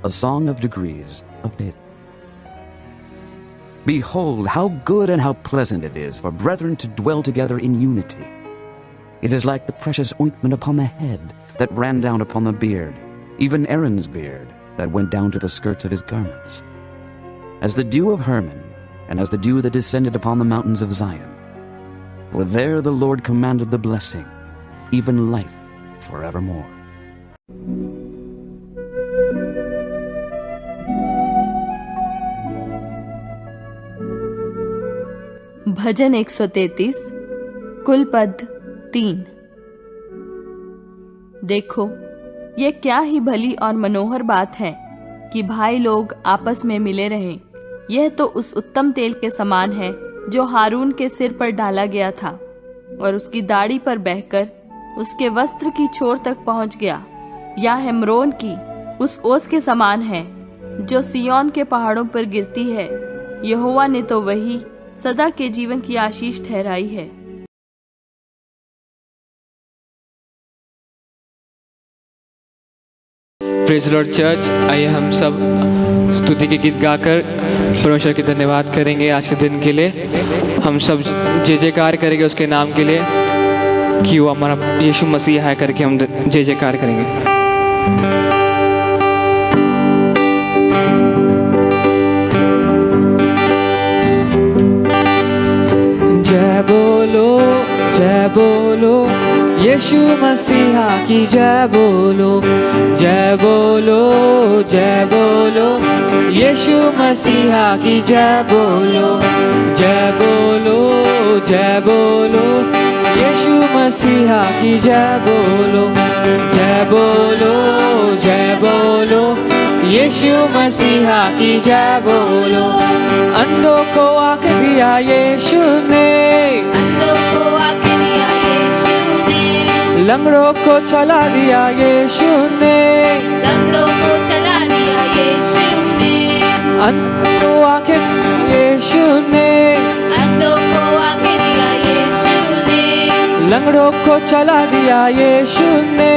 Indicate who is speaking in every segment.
Speaker 1: A Song of Degrees of David. Behold, how good and how pleasant it is for brethren to dwell together in unity. It is like the precious ointment upon the head that ran down upon the beard, even Aaron's beard that went down to the skirts of his garments. As the dew of Hermon, and as the dew that descended upon the mountains of Zion. For there the Lord commanded the blessing, even life forevermore.
Speaker 2: भजन 133 कुल पद 3। देखो, ये क्या ही भली और मनोहर बात है कि भाई लोग आपस में मिले रहें। यह तो उस उत्तम तेल के समान है जो हारून के सिर पर डाला गया था और उसकी दाढ़ी पर बहकर उसके वस्त्र की छोर तक पहुंच गया। या हेमरोन की उस ओस के समान है जो सिय्योन के पहाड़ों पर गिरती है। यहोवा ने तो वही सदा के जीवन की आशीष ठहराई है।
Speaker 3: प्रेज़ लॉर्ड चर्च, आइए हम सब स्तुति के गीत गाकर परमेश्वर की धन्यवाद करेंगे। आज के दिन के लिए हम सब जय जयकार करेंगे उसके नाम के लिए कि वो हमारा यीशु मसीह है करके हम जय जयकार करेंगे। जय बोलो यीशु मसीहा की जय बोलो, जय बोलो, जय बोलो यीशु मसीहा की जय बोलो, जय बोलो, जय बोलो यीशु मसीहा की जय बोलो, जय बोलो, जय बोलो यीशु मसीहा की जय बोलो। अंधों को आँख दिया यीशु ने,
Speaker 2: अंधों को आँख दिया यीशु ने,
Speaker 3: लंगड़ों को चला दिया यीशु ने,
Speaker 2: लंगड़ों को चला दिया यीशु ने,
Speaker 3: अंधों को आँख यीशु ने,
Speaker 2: अंधों को आँख दिया यीशु ने,
Speaker 3: लंगड़ों को चला दिया यीशु ने,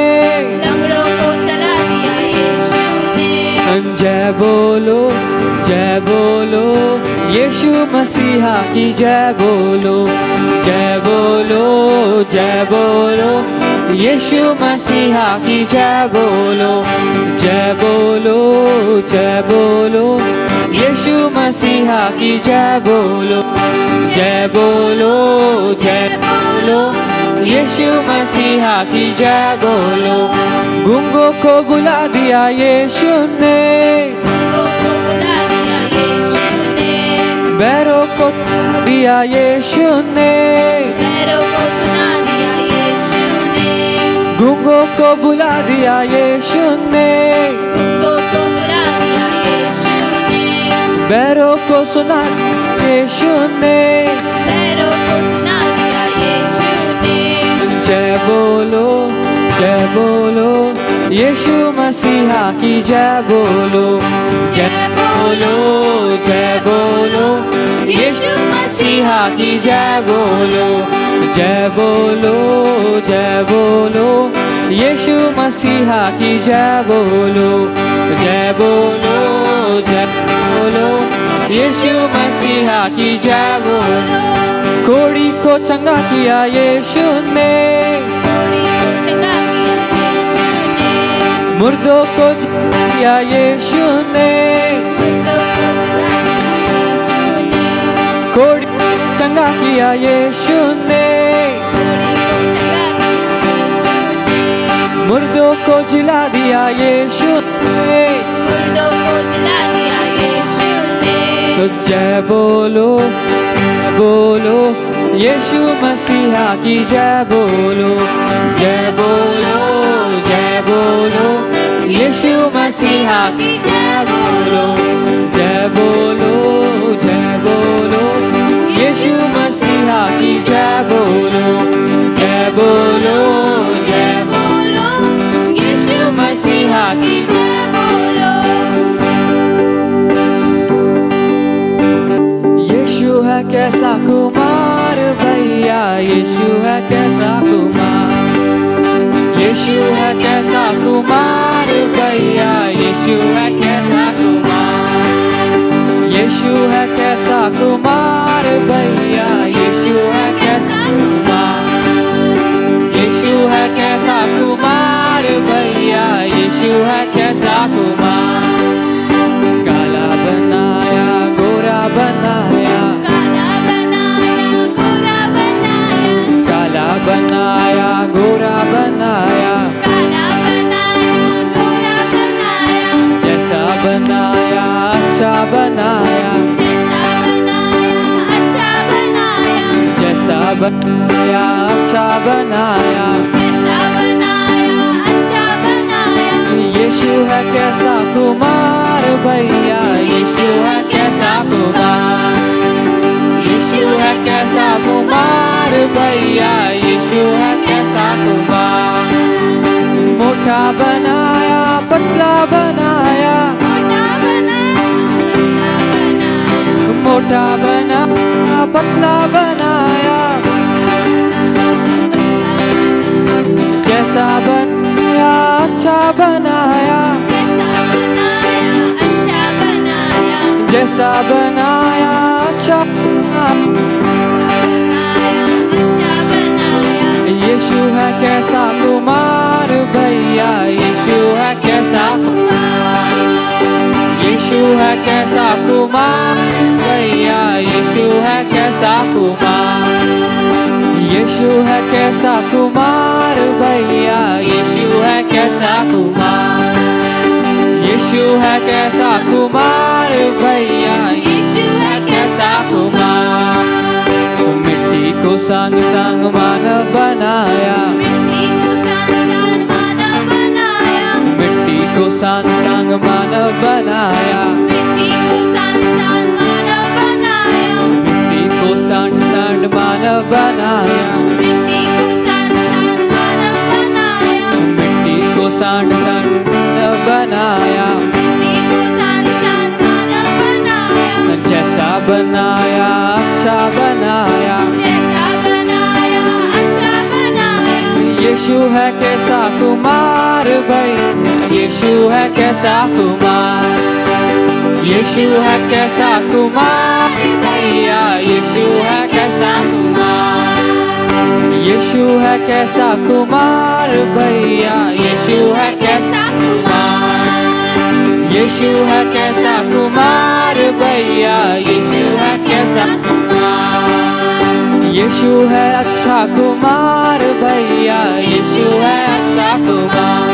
Speaker 2: लंगड़ों को चला दिया यीशु ने।
Speaker 3: जय बोलो, जय बोलो यीशु मसीहा की जय बोलो, जय बोलो, जय बोलो यीशु मसीहा की जय बोलो, जय बोलो, जय बोलो यीशु मसीहा की जय बोलो, जय बोलो, जय बोलो यीशु मसीहा की जय बोलो। गूंगों को बुला दिया यीशु ने,
Speaker 2: गूंगों को बुला दिया यीशु ने,
Speaker 3: बैरों को दिया यीशु ने,
Speaker 2: पैरों को सुना दिया यीशु ने,
Speaker 3: गूंगों को बुला दिया यीशु ने,
Speaker 2: गूंगों को बुला दिया यीशु ने,
Speaker 3: बैरों को सुना यीशु ने,
Speaker 2: पैरों को सुना दिया यीशु ने।
Speaker 3: जय बोलो, जय बोलो यीशु मसीहा की जय बोलो, जय बोलो, जय बोलो यीशु मसीहा की जय बोलो, जय बोलो, जय बोलो यीशु मसीहा की जय बोलो, जय बोलो, जय बोलो यीशु मसीहा की जय बोलो। कोढ़ी को चंगा किया यीशु ने,
Speaker 2: कोढ़ी को चंगा किया यीशु ने,
Speaker 3: मुर्दों को जिला दिया यीशु ने,
Speaker 2: मुर्दों को जिला दिया यीशु ने,
Speaker 3: कोढ़ी को चंगा किया यीशु ने,
Speaker 2: कोढ़ी को चंगा किया यीशु ने,
Speaker 3: मुर्दों को जिला दिया यीशु ने,
Speaker 2: मुर्दों को जिला दिया यीशु ने।
Speaker 3: जय बोलो, जय बोलो यीशु मसीहा की जय बोलो, जय बोलो, जय बोलो यीशु मसीहा की जय बोलो, जय बोलो, जय बोलो यीशु मसीहा की जय बोलो, जय बोलो, जय बोलो यीशु मसीहा की जय बोलो। यीशु है कैसा कुमार भैया, यीशु है कैसा कुमार, यीशु है कैसा कुमार भैया, यीशु है कैसा कुमार, यीशु है कैसा कुमार भैया, यीशु है कैसा कुमार, यीशु है कैसा कुमार भैया, यीशु है कैसा कुमार। काला बनाया गोरा बनाया,
Speaker 2: काला बनाया गोरा बनाया,
Speaker 3: काला बनाया गोरा बनाया,
Speaker 2: काला बनाया गोरा बनाया,
Speaker 3: जैसा बनाया अच्छा बनाया,
Speaker 2: जैसा बनाया अच्छा बनाया,
Speaker 3: जैसा बनाया अच्छा बनाया।
Speaker 2: जैसा बनाया अच्छा बनाया।
Speaker 3: यीशु है कैसा कुमार भैया, यीशु है कैसा कुमार, यीशु है कैसा कुमार भैया, यीशु है कैसा कुमार। मोटा बनाया पतला बनाया,
Speaker 2: मोटा बनाया पतला बनाया,
Speaker 3: मोटा बनाया पतला बनाया, जैसा बनाया अच्छा बनाया,
Speaker 2: जैसा बनाया अच्छा बनाया,
Speaker 3: जैसा बनाया अच्छा
Speaker 2: बनाया अच्छा बनाया।
Speaker 3: यीशु है कैसा कुमार भैया, यीशु है कैसा कुमार, यीशु है कैसा कुमार भैया, यीशु है कैसा कुमार, यीशु है कैसा कुमार भैया, यीशु है कैसा कुमार, यीशु है कैसा कुमार भैया, यीशु है कैसा कुमार। मिट्टी को संग संग मानव बनाया,
Speaker 2: मिट्टी को सन सन मानव बनाया,
Speaker 3: मिट्टी को संग संग मानव बनाया,
Speaker 2: मिट्टी को सन सन मानव बनाया,
Speaker 3: मिट्टी को संग संग मानव बनाया,
Speaker 2: मिट्टी को सन सन मानव बनाया,
Speaker 3: मिट्टी को संग संग मानव बनाया,
Speaker 2: मिट्टी को सन सन मानव बनाया,
Speaker 3: जैसा बनाया अच्छा बनाया।
Speaker 2: जैसा बनाया अच्छा बनाया।
Speaker 3: यीशु है कैसा कुमार भाई, यीशु है कैसा कुमार, यीशु है कैसा कुमार भैया, यीशु है कैसा कुमार, यीशु है कैसा कुमार भैया, यीशु है कैसा कुमार, यीशु है कैसा कुमार भैया, यीशु है कैसा कुमार। यीशु है अच्छा कुमार भैया, यीशु है अच्छा कुमार,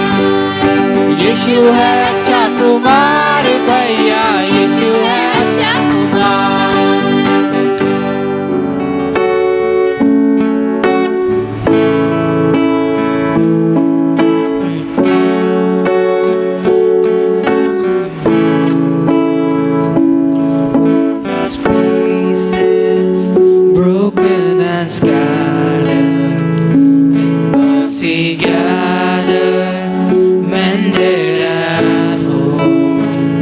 Speaker 3: यीशु है अच्छा कुमार भैया, यीशु है अच्छा Kumar. Pieces broken and scattered, in mercy gathered, mended at home,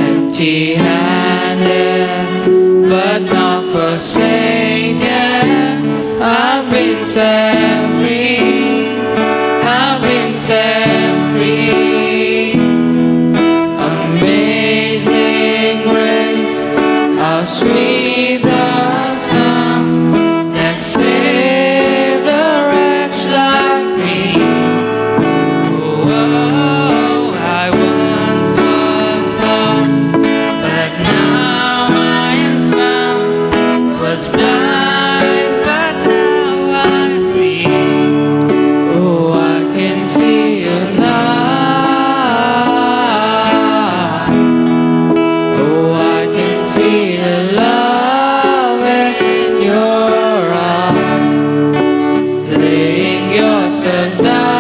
Speaker 3: empty-handed, but not forsaken. I've been set free, I've been set free. Amazing grace, how sweet the sound that saved a wretch like me. Oh, I once was lost, but now I am found. Was blind, but now I see. Oh, I can see you now. Oh, I can see the love in your eyes, laying yourself down,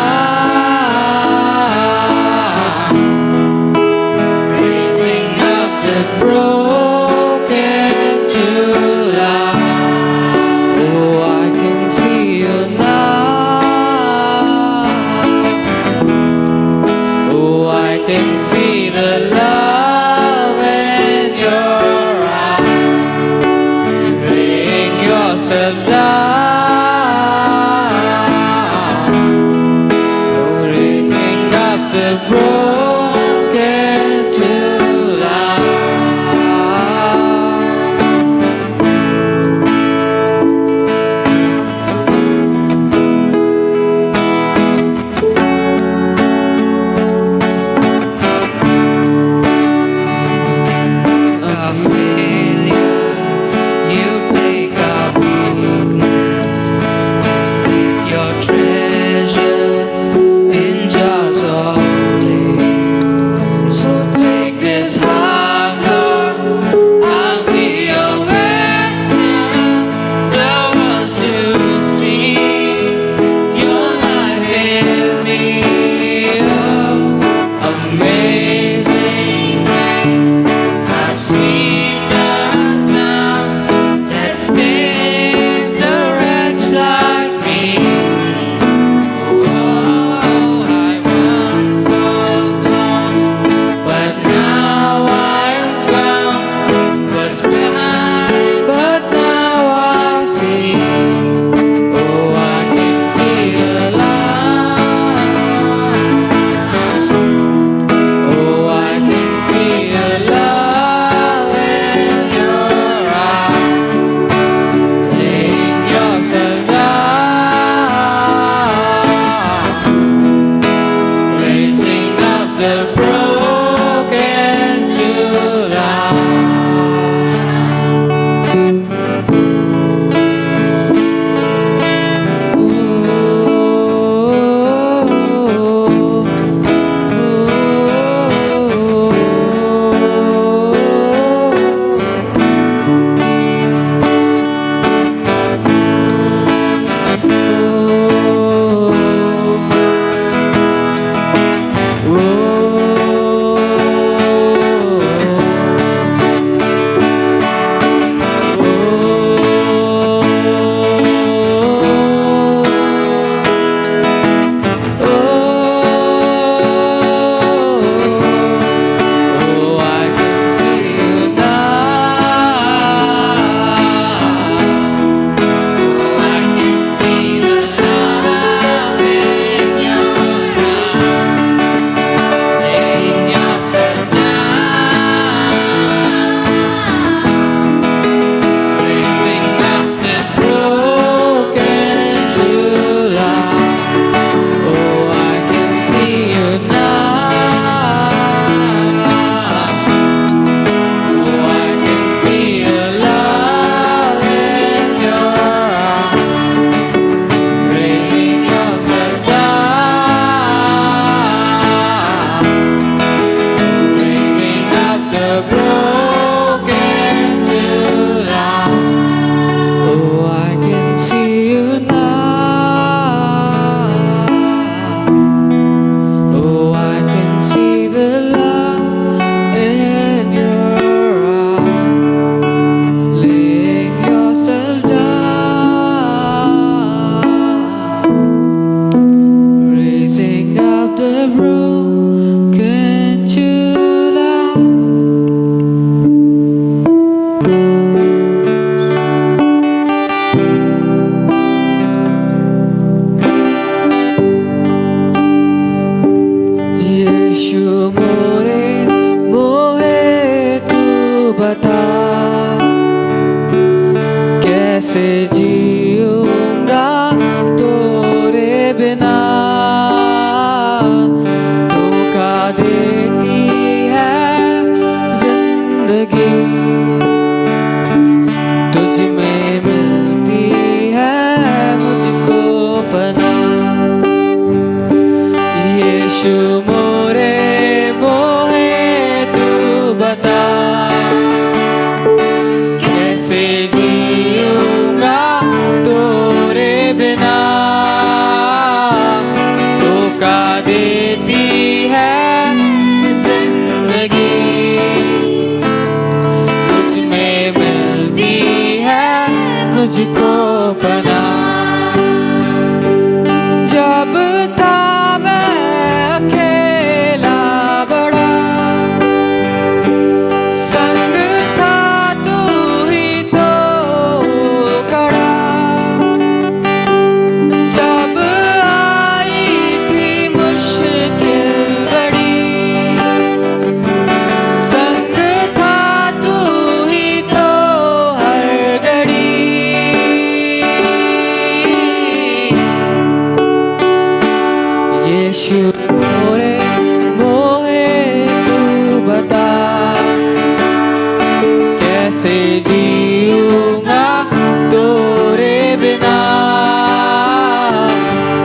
Speaker 3: raising up the broken to life. Oh, I can see you now. Oh, I can see the love in your eyes, laying yourself down, कैसे जीऊंगा तोरे बिना, धोखा देती है जिंदगी, तुझ में मिलती है मुझको पनाह। यीशु मोरे मोहे तू बता, कैसे जीऊंगा तोरे बिना, धोखा देती है जिंदगी, तुझ में मिलती है मुझको पनाह। जब था मैं अकेला बड़ा, संग था तू ही तो खड़ा, जब आई थी मुश्किल बड़ी, संग था तू ही तो हर घड़ी। यीशु मोरे मोहे तू बता, कैसे जीऊंगा तोरे बिना,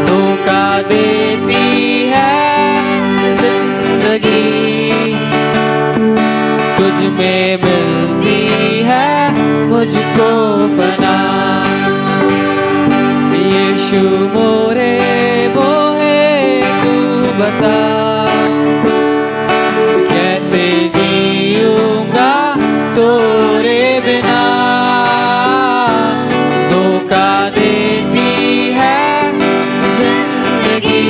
Speaker 3: धोखा देती है जिंदगी, तुझ में मिलती है मुझको पनाह। यीशु मोरे मोहे तू बता, कैसे जीऊंगा तोरे बिना, धोखा देती है जिंदगी,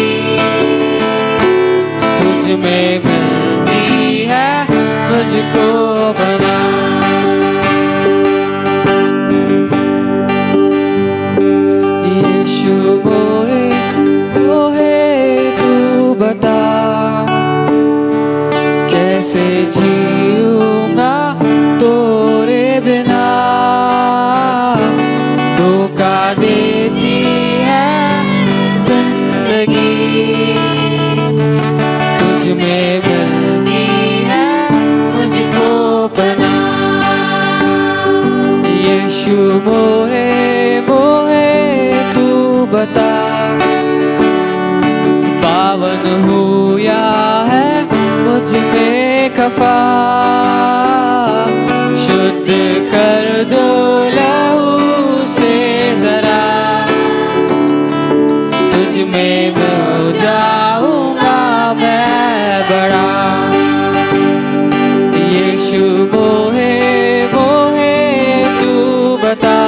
Speaker 3: तुझ में मिलती है मुझको पनाह। यीशु मोरे मोहे तू बता, कैसे जीऊंगा तोरे बिना, धोखा देती है जिंदगी, तुझ में मिलती है मुझको पनाह। यीशु मोरे मोहे तू बता, पावन हुआ है मुझ में खफा, शुद्ध कर दो लहू से जरा, तुझ में मिल जाऊंगा मैं बड़ा। यीशु मोहे मोहे तू बता,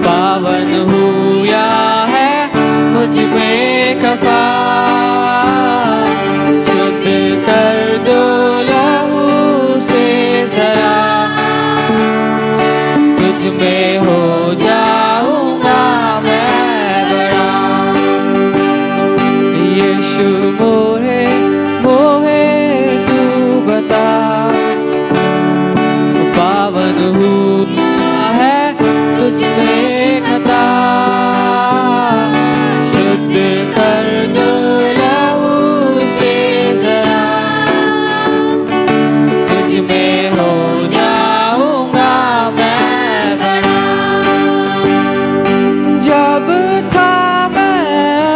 Speaker 3: पावन हुआ है मुझ में खफा, शुद्ध कर दो लहू से जरा, तुझ में हो जाऊंगा मैं बड़ा। यीशु मोरे मोहे तू बता, पावन हुआ है तुझ में खता, शुद्ध कर दो लहू से जरा, तुझ में हो जाऊंगा मैं बड़ा। जब था मैं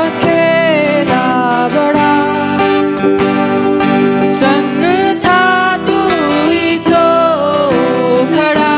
Speaker 3: अकेला बड़ा, संग था तू ही तो खड़ा,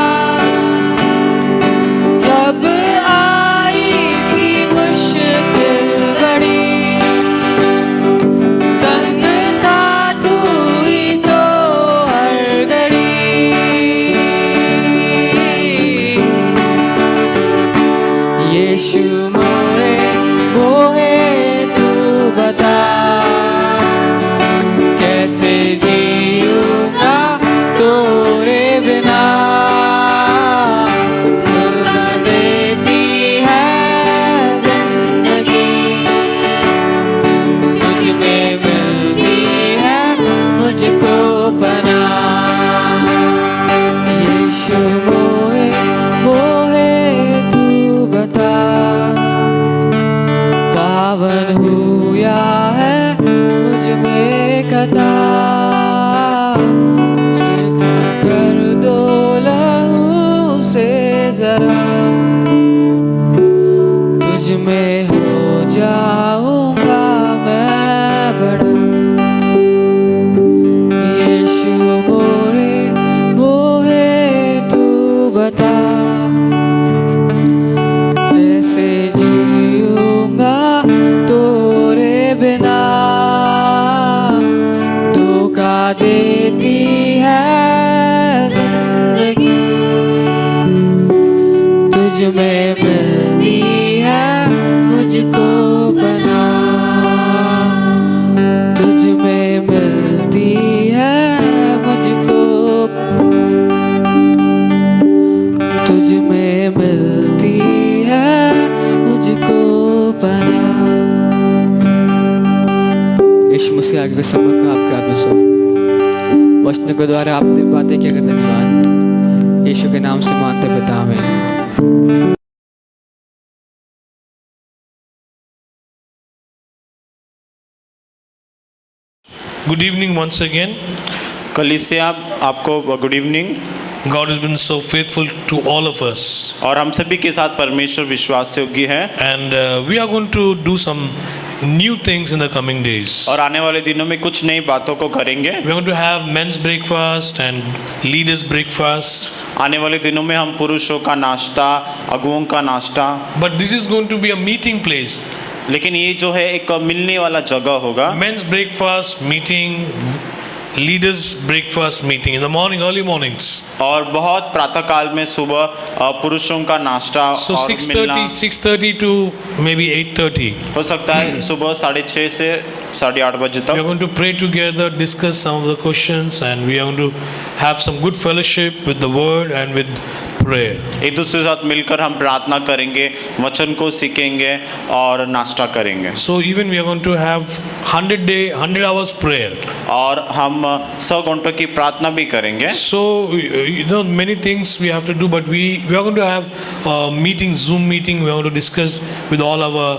Speaker 3: भरा, तुझ में हो जाऊंगा मैं बड़ा। यीशु मोहे तू बता, कैसे जीऊंगा तोरे बिना। धोखा देती है जिंदगी, तुझ में मिलती है मुझको बना। तुझ में मिलती है मुझको, तुझ में मिलती है मुझको बना। यीशु मसीह आगे का सबक आपके हाथ में सौंप, वचन के द्वारा आपने बातें क्या कर धन्यवाद। यीशु के नाम से मानते पिता, आमीन।
Speaker 4: Good evening once again.
Speaker 5: कलीसिया आपको good evening.
Speaker 4: God has been so faithful to all of us.
Speaker 5: और हम सभी के साथ परमेश्वर विश्वास योग्य है।
Speaker 4: And we are going to do some new things in the coming days.
Speaker 5: और आने वाले दिनों में कुछ नई बातों को करेंगे।
Speaker 4: We are going to have men's breakfast and leaders breakfast.
Speaker 5: आने वाले दिनों में हम पुरुषों का नाश्ता, अगुओं का नाश्ता।
Speaker 4: But this is going to be a meeting place.
Speaker 5: लेकिन ये जो है एक मिलने वाला जगह होगा।
Speaker 4: Men's breakfast meeting, leaders breakfast meeting in the morning, early mornings.
Speaker 5: और बहुत प्रातः काल में सुबह पुरुषों का नाश्ता
Speaker 4: So
Speaker 5: और मिलना
Speaker 4: 6:30 to maybe 8:30.
Speaker 5: हो सकता है सुबह 6:30 से 8:30 बजे
Speaker 4: We are
Speaker 5: तक।
Speaker 4: going to pray together, discuss some of the questions, and we are going to have some good fellowship with the word and with prayer.
Speaker 5: एक दूसरे के साथ मिलकर हम प्रार्थना करेंगे, वचन को सीखेंगे और नाश्ता करेंगे।
Speaker 4: So even we are going to have 100 hours prayer.
Speaker 5: और हम 100 घंटों की प्रार्थना भी करेंगे।
Speaker 4: So you know many things we have to do, but we are going to have a meeting, Zoom meeting. We are going to discuss with all our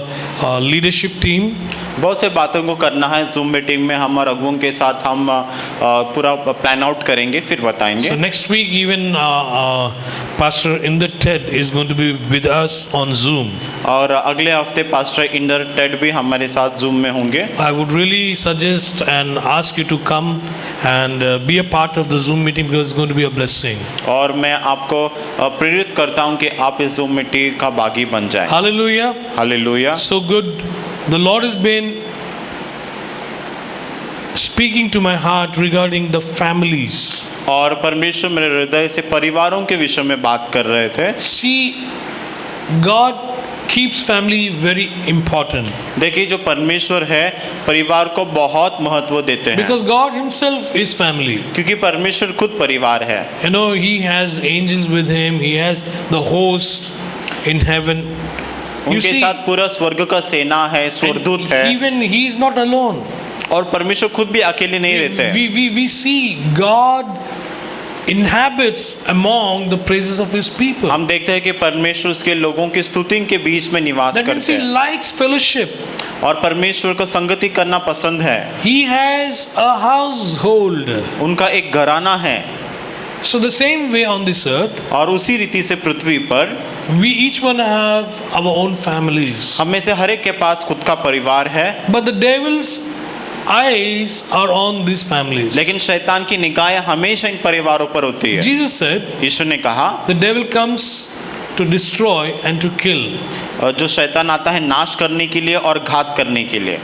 Speaker 4: leadership team.
Speaker 5: बहुत से बातों को करना है जूम मीटिंग में। हम और अगुओं के साथ हम पूरा प्लान आउट करेंगे, फिर बताएंगे।
Speaker 4: So next week even Pastor Inder Ted is going to be with us on Zoom.
Speaker 5: और अगले हफ्ते पास्टर इंदर टेड भी हमारे साथ जूम में होंगे।
Speaker 4: I would really suggest and ask you to come and be a part of the Zoom meeting because it's going to be a blessing.
Speaker 5: और मैं आपको प्रेरित करता हूं कि आप इस जूम मीटिंग का भागी बन जाएं।
Speaker 4: Hallelujah.
Speaker 5: Hallelujah.
Speaker 4: So good. The Lord has been speaking to my heart regarding the families.
Speaker 5: और परमेश्वर मेरे हृदय से परिवारों के विषय में बात कर रहे थे।
Speaker 4: See, God keeps family very important.
Speaker 5: देखिए जो परमेश्वर है परिवार को बहुत महत्व देते हैं।
Speaker 4: Because God Himself is family.
Speaker 5: क्योंकि परमेश्वर खुद परिवार है।
Speaker 4: You know, He has angels with Him. He has the host in heaven. You
Speaker 5: उनके
Speaker 4: see,
Speaker 5: साथ पूरा स्वर्ग का सेना है, स्वर्गदूत
Speaker 4: and
Speaker 5: है।
Speaker 4: even He is not alone.
Speaker 5: और परमेश्वर खुद भी अकेले नहीं रहते हैं।
Speaker 4: We see God inhabits among the praises of His people.
Speaker 5: हम देखते हैं कि परमेश्वर उसके लोगों की स्तुति के बीच में निवास
Speaker 4: That means
Speaker 5: करते
Speaker 4: He
Speaker 5: हैं।
Speaker 4: likes fellowship.
Speaker 5: और परमेश्वर को संगति करना पसंद है।
Speaker 4: He has a household.
Speaker 5: उनका एक घराना है।
Speaker 4: So the same way on this earth,
Speaker 5: और उसी रीति से पृथ्वी पर
Speaker 4: we each one have our own families.
Speaker 5: हम में से हर एक के पास खुद का परिवार है।
Speaker 4: But the devil's eyes are on these families.
Speaker 5: लेकिन शैतान की निगाहें हमेशा इन परिवारों पर होती है।
Speaker 4: Jesus said,
Speaker 5: यीशु ने कहा
Speaker 4: the devil comes to destroy and to kill,
Speaker 5: जो शैतान आता है नाश करने के लिए और घात करने के लिए,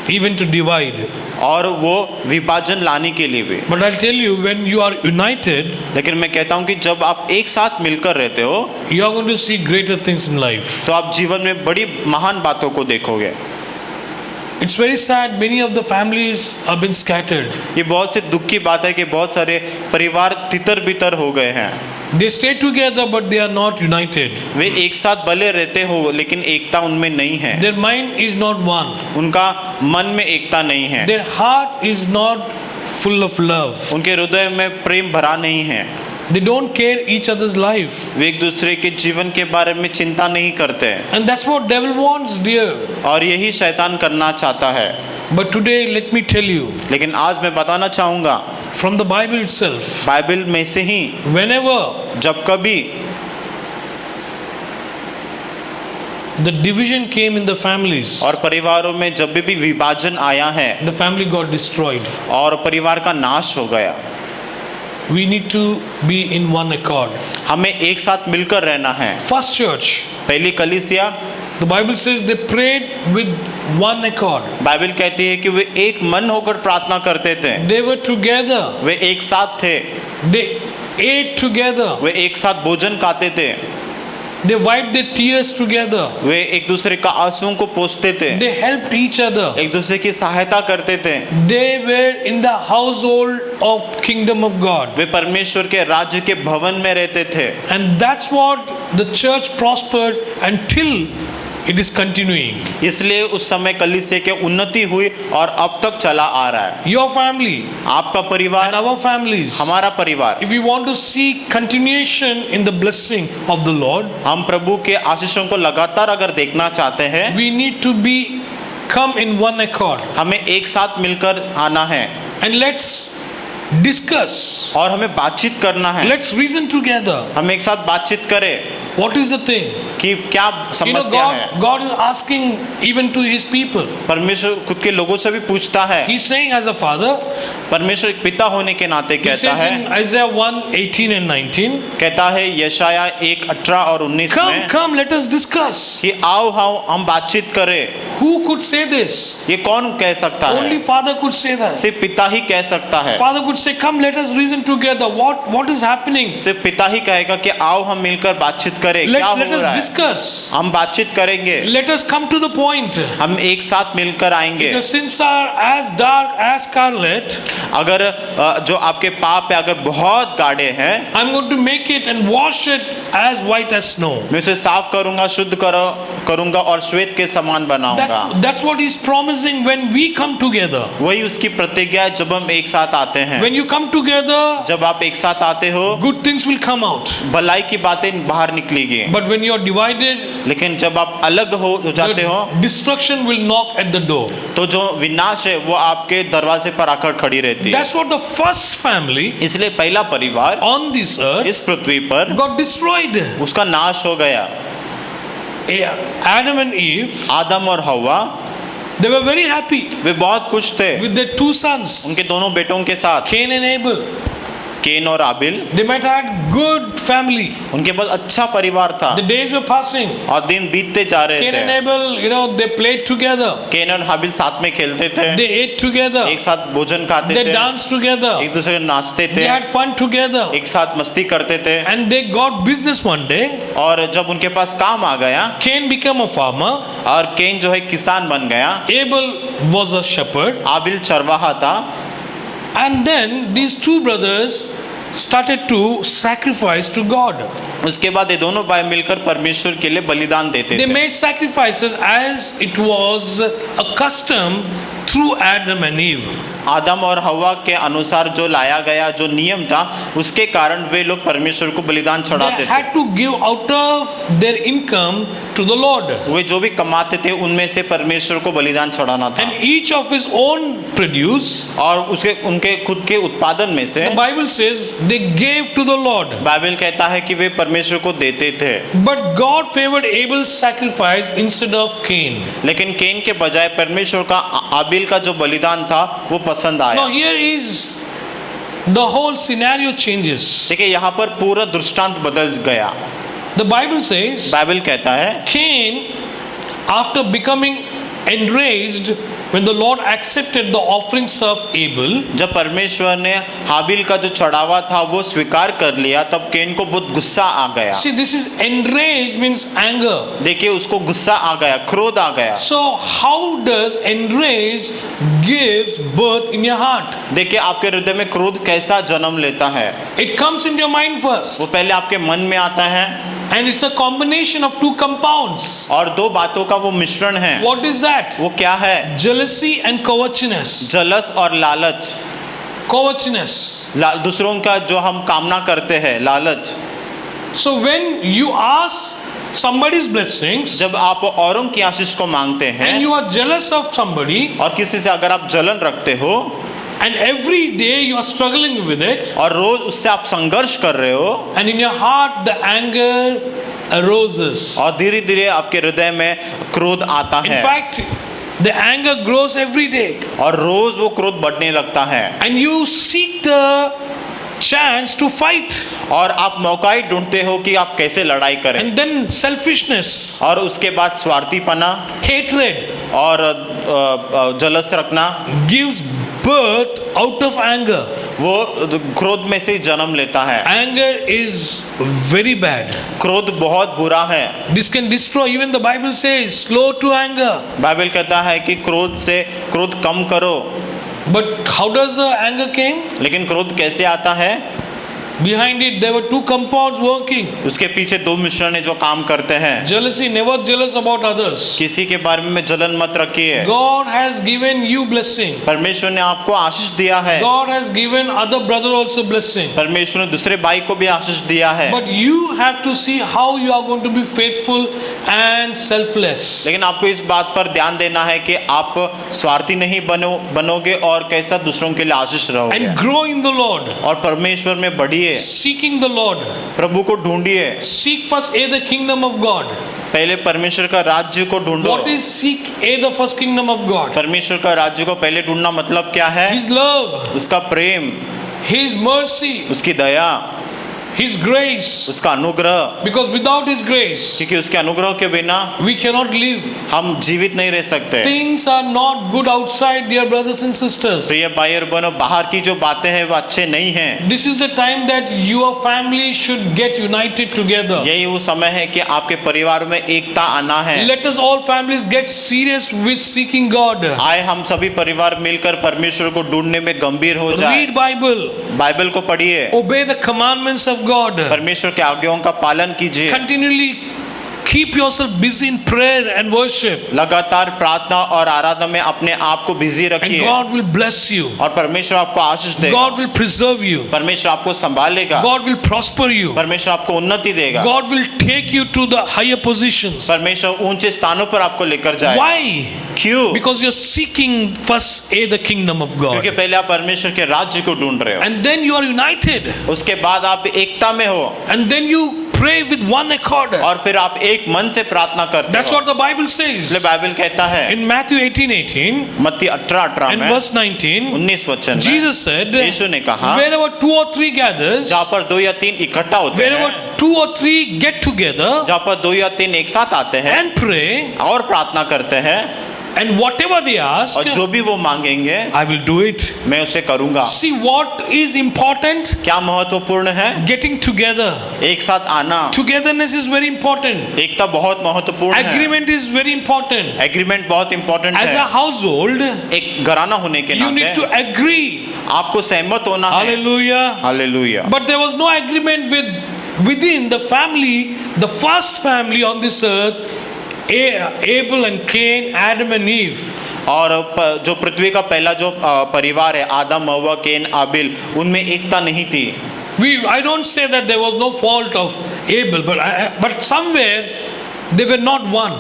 Speaker 4: even to divide.
Speaker 5: और वो विभाजन लाने के लिए भी।
Speaker 4: But I'll tell you, when you are united,
Speaker 5: लेकिन मैं कहता हूँ कि जब आप एक साथ मिलकर रहते हो
Speaker 4: you are going to see greater things in life.
Speaker 5: तो आप जीवन में बड़ी महान बातों को देखोगे।
Speaker 4: It's very sad, many of the families have been scattered.
Speaker 5: ये बहुत से दुख की बात है कि बहुत सारे परिवार तितर बितर हो गए हैं।
Speaker 4: They stay together but they are not united.
Speaker 5: वे एक साथ भले रहते हो लेकिन एकता उनमें नहीं है।
Speaker 4: Their mind is not one.
Speaker 5: उनका मन में एकता नहीं है।
Speaker 4: Their heart is not full of love.
Speaker 5: उनके हृदय में प्रेम भरा नहीं है।
Speaker 4: They don't care each other's life.
Speaker 5: वे एक दूसरे के जीवन के बारे में चिंता नहीं करते हैं।
Speaker 4: And that's what devil wants, dear.
Speaker 5: और यही शैतान करना चाहता है।
Speaker 4: But today let me tell you,
Speaker 5: लेकिन आज मैं बताना चाहूँगा
Speaker 4: from the Bible itself,
Speaker 5: Bible में से ही
Speaker 4: whenever
Speaker 5: जब कभी
Speaker 4: the division came in the families,
Speaker 5: और परिवारों में जब भी विभाजन आया है
Speaker 4: the family got destroyed.
Speaker 5: और परिवार का नाश हो गया,
Speaker 4: We need to be in one accord.
Speaker 5: हमें एक साथ मिलकर रहना है।
Speaker 4: First church,
Speaker 5: पहली कलीसिया,
Speaker 4: the Bible says they prayed with one accord.
Speaker 5: Bible कहती है कि वे एक मन होकर प्रार्थना करते थे,
Speaker 4: They were together.
Speaker 5: वे एक साथ थे,
Speaker 4: They ate together.
Speaker 5: वे एक साथ भोजन खाते थे,
Speaker 4: They wiped their tears together.
Speaker 5: वे एक दूसरे का आंसुओं को पोंछते थे,
Speaker 4: They helped each other.
Speaker 5: एक दूसरे की सहायता करते थे।
Speaker 4: They were in the household of kingdom of God.
Speaker 5: वे परमेश्वर के राज्य के भवन में रहते थे,
Speaker 4: And that's what the church prospered until it is continuing.
Speaker 5: इसलिए उस समय कलीसिया की उन्नति हुई और अब तक चला आ रहा है।
Speaker 4: Your family
Speaker 5: आपका परिवार,
Speaker 4: and our families.
Speaker 5: हमारा परिवार,
Speaker 4: If we want to see continuation in the blessing of the Lord,
Speaker 5: हम प्रभु के आशीषों को लगातार अगर देखना चाहते हैं,
Speaker 4: we need to be come in one accord.
Speaker 5: हमें एक साथ मिलकर आना है
Speaker 4: And let's discuss.
Speaker 5: और हमें बातचीत करना है।
Speaker 4: Let's reason together.
Speaker 5: हम एक साथ बातचीत करें
Speaker 4: What is the thing?
Speaker 5: कि क्या समस्या है।
Speaker 4: God is asking even to His people.
Speaker 5: परमेश्वर खुद के लोगों से भी पूछता है।
Speaker 4: He's saying as a father.
Speaker 5: परमेश्वर एक पिता होने के नाते
Speaker 4: He
Speaker 5: कहता
Speaker 4: says
Speaker 5: है,
Speaker 4: in Isaiah 1:18 and 19.
Speaker 5: कहता है यशाया 1:18 और 19 में
Speaker 4: Come, let us discuss.
Speaker 5: कि आओ हम बातचीत करें।
Speaker 4: Who could say this?
Speaker 5: ये कौन कह सकता
Speaker 4: Only
Speaker 5: है?
Speaker 4: Father could say that.
Speaker 5: सिर्फ पिता ही कह सकता है।
Speaker 4: Father could say, "Come, let us reason together. What is happening?
Speaker 5: सिर्फ पिता ही कहेगा कि आओ हम मिलकर बातचीत करें, क्या हो
Speaker 4: Let us
Speaker 5: रहा है।
Speaker 4: discuss.
Speaker 5: हम बातचीत करेंगे,
Speaker 4: Let us come to the point.
Speaker 5: हम एक साथ मिलकर आएंगे।
Speaker 4: If your sins are as dark as scarlet,
Speaker 5: अगर जो आपके पाप है अगर बहुत गाढ़े हैं,
Speaker 4: I'm going to make it and wash it as white as snow."
Speaker 5: मैं उसे साफ करूंगा, शुद्ध करूंगा और श्वेत के समान बनाऊंगा।
Speaker 4: That's what He's promising when we come together.
Speaker 5: वही उसकी प्रतिज्ञा है जब हम एक साथ आते हैं।
Speaker 4: When you come together,
Speaker 5: जब आप एक साथ आते हो,
Speaker 4: good things will come out.
Speaker 5: भलाई की बातें बाहर निकलेगी।
Speaker 4: But when you are divided,
Speaker 5: लेकिन जब आप अलग हो जाते हो,
Speaker 4: the destruction will knock at the door.
Speaker 5: तो जो विनाश है वो आपके दरवाजे पर आकर खड़ी रहती है।
Speaker 4: That's what the first family
Speaker 5: इसलिए पहला परिवार
Speaker 4: on this earth
Speaker 5: इस पृथ्वी पर
Speaker 4: got destroyed.
Speaker 5: उसका नाश हो गया।
Speaker 4: Adam and Eve,
Speaker 5: आदम और हव्वा
Speaker 4: they were very happy
Speaker 5: वे बहुत खुश थे
Speaker 4: with their two sons,
Speaker 5: उनके दोनों बेटों के साथ,
Speaker 4: Cain and Abel.
Speaker 5: केन और आबिल।
Speaker 4: They might have had good family.
Speaker 5: उनके पास अच्छा परिवार था
Speaker 4: The days were passing.
Speaker 5: और दिन बीतते जा रहे
Speaker 4: Cain and
Speaker 5: थे।
Speaker 4: Abel, they played together.
Speaker 5: केन और हाबिल साथ में खेलते थे,
Speaker 4: They ate together.
Speaker 5: एक साथ भोजन खाते
Speaker 4: They
Speaker 5: थे,
Speaker 4: danced together.
Speaker 5: एक दूसरे को नाचते
Speaker 4: They
Speaker 5: थे,
Speaker 4: had fun together.
Speaker 5: एक साथ मस्ती करते थे।
Speaker 4: And they got business one day.
Speaker 5: और जब उनके पास काम आ गया
Speaker 4: Cain became a farmer.
Speaker 5: और केन जो है किसान बन गया,
Speaker 4: Abel was a shepherd.
Speaker 5: आबिल चरवाहा था।
Speaker 4: And then these two brothers started to sacrifice to God.
Speaker 5: उसके बाद ये दोनों भाई मिलकर परमेश्वर के लिए बलिदान देते
Speaker 4: They
Speaker 5: थे।
Speaker 4: made sacrifices as it was a custom through Adam and Eve.
Speaker 5: आदम और हव्वा के अनुसार जो लाया गया जो नियम था उसके कारण वे लोग परमेश्वर को बलिदान
Speaker 4: They
Speaker 5: चढ़ाते थे।
Speaker 4: had to give out of their income to the Lord.
Speaker 5: वे जो भी कमाते थे उनमें से परमेश्वर को बलिदान चढ़ाना था
Speaker 4: And each of his own produce,
Speaker 5: और उसके उनके खुद के उत्पादन में से
Speaker 4: the Bible says they gave to the Lord.
Speaker 5: Bible कहता है कि वे परमेश्वर को देते थे।
Speaker 4: But God favored Abel's sacrifice instead of Cain.
Speaker 5: लेकिन केन के बजाय परमेश्वर का आबिल का जो बलिदान था वो पसंद
Speaker 4: Now
Speaker 5: आया।
Speaker 4: here is the whole scenario changes.
Speaker 5: देखिए यहाँ पर पूरा दृष्टांत बदल गया।
Speaker 4: The Bible says
Speaker 5: बाइबल कहता है
Speaker 4: Cain, after becoming enraged when the Lord accepted the offerings of Abel,
Speaker 5: जब परमेश्वर ने हाबिल का जो चढ़ावा था वो स्वीकार कर लिया तब केन को बहुत गुस्सा आ गया।
Speaker 4: see, this is enraged means anger.
Speaker 5: देखिए उसको गुस्सा आ गया, क्रोध आ गया।
Speaker 4: So how does enraged gives birth in your heart?
Speaker 5: देखिए आपके हृदय में क्रोध कैसा जन्म लेता है।
Speaker 4: It comes into your mind first,
Speaker 5: वो पहले आपके मन में आता है
Speaker 4: and it's a combination of two compounds.
Speaker 5: और दो बातों का वो मिश्रण है।
Speaker 4: What is that?
Speaker 5: वो क्या है?
Speaker 4: Jealousy and covetousness.
Speaker 5: जलस और लालच।
Speaker 4: Covetousness.
Speaker 5: दूसरों का जो हम कामना करते हैं, लालच।
Speaker 4: So when you ask somebody's blessings
Speaker 5: जब आप औरों की आशीष को मांगते हैं
Speaker 4: and you are jealous of somebody,
Speaker 5: और किसी से अगर आप जलन रखते हो
Speaker 4: and every day you are struggling with it,
Speaker 5: और रोज उससे आप संघर्ष कर रहे हो
Speaker 4: and in your heart the anger arises.
Speaker 5: और धीरे धीरे आपके हृदय में क्रोध आता
Speaker 4: In
Speaker 5: है
Speaker 4: fact, the anger grows every day.
Speaker 5: और रोज वो क्रोध बढ़ने लगता है
Speaker 4: And you seek the chance to fight.
Speaker 5: और आप मौका ही ढूंढते हो कि आप कैसे लड़ाई करें
Speaker 4: And then selfishness,
Speaker 5: और उसके बाद स्वार्थीपना
Speaker 4: hatred
Speaker 5: और जलस रखना
Speaker 4: gives birth out of anger.
Speaker 5: वो क्रोध में से जन्म लेता है।
Speaker 4: Anger is very bad.
Speaker 5: क्रोध बहुत बुरा है।
Speaker 4: This can destroy. Even the Bible says, slow to anger.
Speaker 5: Bible कहता है कि क्रोध कम करो।
Speaker 4: But how does the anger came?
Speaker 5: लेकिन क्रोध कैसे आता है?
Speaker 4: Behind it, there were two compounds working.
Speaker 5: उसके पीछे दो मिश्रण है जो काम करते हैं।
Speaker 4: Jealousy, never jealous about others.
Speaker 5: किसी के बारे में जलन मत रखिए।
Speaker 4: God has given you blessing.
Speaker 5: परमेश्वर ने आपको आशीष दिया है।
Speaker 4: God has given other brother also blessing.
Speaker 5: परमेश्वर ने दूसरे भाई को भी आशीष दिया है।
Speaker 4: But you have to see how you are going to be faithful and selfless.
Speaker 5: लेकिन आपको इस बात पर ध्यान देना है कि आप स्वार्थी नहीं बनोगे और कैसा दूसरों के लिए आशीष रहोगे।
Speaker 4: And grow in the Lord.
Speaker 5: और परमेश्वर में बढ़िए।
Speaker 4: Seeking the Lord.
Speaker 5: प्रभु को ढूंढिए।
Speaker 4: Seek first the kingdom of God.
Speaker 5: पहले परमेश्वर का राज्य को ढूंढो।
Speaker 4: What is seek the first kingdom of God?
Speaker 5: परमेश्वर का राज्य को पहले ढूंढना मतलब क्या है?
Speaker 4: His love.
Speaker 5: उसका प्रेम,
Speaker 4: His mercy.
Speaker 5: उसकी दया,
Speaker 4: His grace.
Speaker 5: उसका अनुग्रह।
Speaker 4: Because without His grace,
Speaker 5: क्योंकि उसके अनुग्रह के बिना
Speaker 4: we cannot live.
Speaker 5: हम जीवित नहीं रह सकते।
Speaker 4: Things are not good outside, dear brothers and sisters.
Speaker 5: प्रिय भाई और बहनों, बाहर की जो बातें हैं वो अच्छे नहीं हैं।
Speaker 4: This is the time that your family should get united together.
Speaker 5: यही वो समय है कि आपके परिवार में एकता आना है।
Speaker 4: Let us all families get serious with seeking God.
Speaker 5: आए हम सभी परिवार मिलकर परमेश्वर को ढूंढने में गंभीर हो जाए।
Speaker 4: Read Bible.
Speaker 5: बाइबल को पढ़िए।
Speaker 4: Obey the commandments of God.
Speaker 5: परमेश्वर के आज्ञाओं का पालन कीजिए।
Speaker 4: Continually keep yourself busy in prayer and worship.
Speaker 5: लगातार प्रार्थना और आराधना में अपने आप को बिजी
Speaker 4: And
Speaker 5: रखिए।
Speaker 4: God will bless you.
Speaker 5: और परमेश्वर आपको आशीष देगा।
Speaker 4: God will preserve you.
Speaker 5: परमेश्वर आपको संभालेगा।
Speaker 4: God will prosper you.
Speaker 5: परमेश्वर आपको उन्नति देगा।
Speaker 4: God will take you to the higher positions.
Speaker 5: परमेश्वर ऊंचे स्थानों पर आपको लेकर जाए।
Speaker 4: Why?
Speaker 5: क्यों?
Speaker 4: Because you're seeking first the kingdom of
Speaker 5: क्योंकि
Speaker 4: God.
Speaker 5: पहले आप परमेश्वर के राज्य को ढूंढ रहे हो।
Speaker 4: And then you are united.
Speaker 5: उसके बाद आप एकता में हो
Speaker 4: And then you pray with one accord.
Speaker 5: और फिर आप एक मन से प्रार्थना करते
Speaker 4: That's
Speaker 5: हो।
Speaker 4: what the Bible says.
Speaker 5: इसलिए बाइबल कहता है
Speaker 4: In Matthew 18:18
Speaker 5: मत्ती 18:18
Speaker 4: and
Speaker 5: में
Speaker 4: verse 19,
Speaker 5: 19 वचन में
Speaker 4: Jesus said,
Speaker 5: यीशु ने कहा,
Speaker 4: wherever 2 or 3 gathers,
Speaker 5: जहाँ पर 2 या 3 इकट्ठा होते
Speaker 4: wherever
Speaker 5: हैं,
Speaker 4: 2 or 3 get together
Speaker 5: जहाँ पर 2 या 3 एक साथ आते हैं
Speaker 4: and pray,
Speaker 5: और प्रार्थना करते हैं,
Speaker 4: and whatever they ask,
Speaker 5: और जो भी वो मांगेंगे
Speaker 4: I will do it.
Speaker 5: मैं उसे करूंगा।
Speaker 4: See what is important?
Speaker 5: क्या महत्वपूर्ण है?
Speaker 4: Getting together.
Speaker 5: एक साथ आना।
Speaker 4: Togetherness is very important.
Speaker 5: एकता बहुत महत्वपूर्ण है।
Speaker 4: Agreement is very important.
Speaker 5: Agreement बहुत इंपॉर्टेंट
Speaker 4: As a
Speaker 5: है।
Speaker 4: household,
Speaker 5: एक घराना होने के
Speaker 4: you need to
Speaker 5: नाते
Speaker 4: agree.
Speaker 5: आपको सहमत होना है।
Speaker 4: Hallelujah.
Speaker 5: Hallelujah.
Speaker 4: But there was no agreement within the family, the first family on this earth, Abel and Cain, Adam and Eve.
Speaker 5: और जो पृथ्वी का पहला जो परिवार है, आदम, हव्वा, कैन, आबिल, उनमें एकता नहीं थी।
Speaker 4: I don't say that there was no fault of Abel, but somewhere they were not one.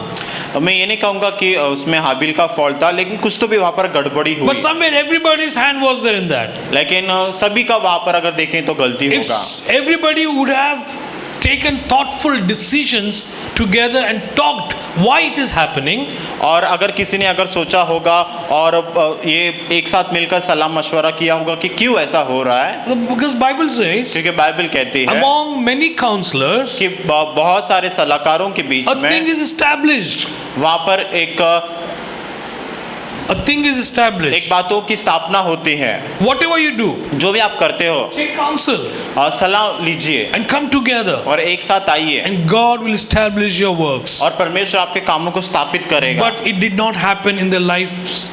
Speaker 5: मैं ये नहीं कहूँगा कि उसमें हाबिल का फॉल्ट था, लेकिन कुछ तो भी वहाँ पर गड़बड़ी
Speaker 4: But
Speaker 5: हुई।
Speaker 4: somewhere everybody's hand was there in that.
Speaker 5: लेकिन सभी का वहाँ पर अगर देखें तो गलती
Speaker 4: If
Speaker 5: होगा।
Speaker 4: everybody would have taken thoughtful decisions together and talked why it is happening,
Speaker 5: और अगर किसी ने अगर सोचा होगा और ये एक साथ मिलकर सलाह मशवरा किया होगा कि क्यों ऐसा हो रहा है,
Speaker 4: because Bible says
Speaker 5: क्योंकि बाइबल कहती है
Speaker 4: among many counselors
Speaker 5: कि बहुत सारे सलाहकारों के बीच
Speaker 4: a thing
Speaker 5: में
Speaker 4: is established.
Speaker 5: वहाँ पर एक
Speaker 4: established.
Speaker 5: बातों की स्थापना होती है।
Speaker 4: Whatever you do,
Speaker 5: जो भी आप करते हो,
Speaker 4: take counsel
Speaker 5: सलाह लीजिए
Speaker 4: and come together,
Speaker 5: और एक साथ आइए,
Speaker 4: and God will establish your works.
Speaker 5: और परमेश्वर आपके कामों को स्थापित करेगा।
Speaker 4: But it did not happen in the lives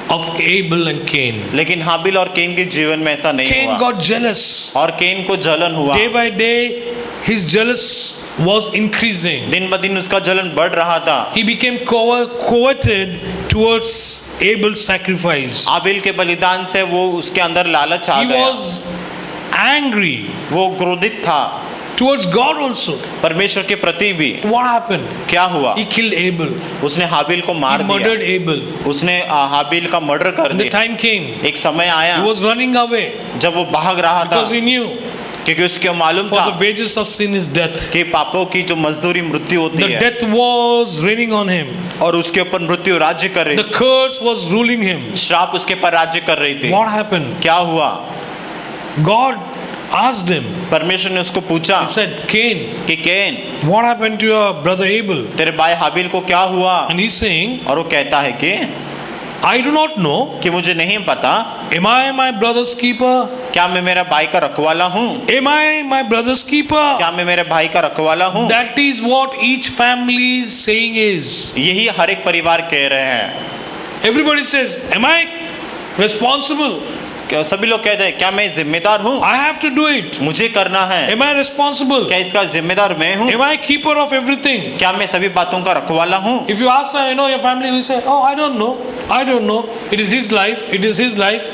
Speaker 4: of Abel and Cain.
Speaker 5: लेकिन हाबिल और कैन के जीवन में ऐसा नहीं
Speaker 4: Cain
Speaker 5: हुआ,
Speaker 4: got jealous.
Speaker 5: और कैन को जलन हुआ।
Speaker 4: Day by day, his jealous was increasing.
Speaker 5: दिन ब दिन उसका जलन बढ़ रहा था।
Speaker 4: He became coveted towards Abel's sacrifice.
Speaker 5: आबिल के बलिदान से वो उसके अंदर लालच आ
Speaker 4: He
Speaker 5: गया।
Speaker 4: was angry
Speaker 5: वो क्रोधित था
Speaker 4: towards God also.
Speaker 5: परमेश्वर के प्रति भी।
Speaker 4: What happened?
Speaker 5: क्या हुआ?
Speaker 4: He killed Abel.
Speaker 5: उसने हाबिल को मार
Speaker 4: He
Speaker 5: दिया।
Speaker 4: murdered Abel.
Speaker 5: उसने हाबिल का मर्डर कर
Speaker 4: And the
Speaker 5: दिया।
Speaker 4: time came.
Speaker 5: एक समय आया
Speaker 4: He was running away
Speaker 5: जब वो भाग रहा था,
Speaker 4: because he knew
Speaker 5: क्योंकि उसको मालूम
Speaker 4: For
Speaker 5: था
Speaker 4: the wages of sin is death.
Speaker 5: कि पापों की जो मजदूरी मृत्यु होती
Speaker 4: The
Speaker 5: है
Speaker 4: death was reigning on him.
Speaker 5: और उसके ऊपर मृत्यु राज्य कर रही
Speaker 4: The curse was ruling him.
Speaker 5: श्राप उसके पर राज्य कर रही थी।
Speaker 4: What happened?
Speaker 5: क्या हुआ?
Speaker 4: God asked him.
Speaker 5: परमेश्वर ने उसको पूछा
Speaker 4: He said, Cain,
Speaker 5: कि can,
Speaker 4: what happened to your brother Abel?
Speaker 5: तेरे भाई हाबिल को क्या हुआ?
Speaker 4: And he's saying,
Speaker 5: और वो कहता है कि
Speaker 4: I do not know.
Speaker 5: मुझे नहीं पता,
Speaker 4: Am I my brother's keeper?
Speaker 5: क्या मैं मेरा भाई का रखवाला हूँ?
Speaker 4: Am I my brother's keeper?
Speaker 5: क्या मैं मेरे भाई का रखवाला हूँ?
Speaker 4: That is what each family is saying is.
Speaker 5: यही हर एक परिवार कह रहे हैं।
Speaker 4: Everybody says, am I responsible?
Speaker 5: क्या सभी लोग कहते हैं क्या मैं जिम्मेदार हूँ?
Speaker 4: I have to do it.
Speaker 5: मुझे करना है।
Speaker 4: Am I responsible?
Speaker 5: क्या इसका जिम्मेदार मैं हूँ?
Speaker 4: Am I keeper of everything?
Speaker 5: क्या मैं सभी बातों का रखवाला हूँ?
Speaker 4: If you ask, your family will say, oh, I don't know. I don't know. It is his life. It is his life.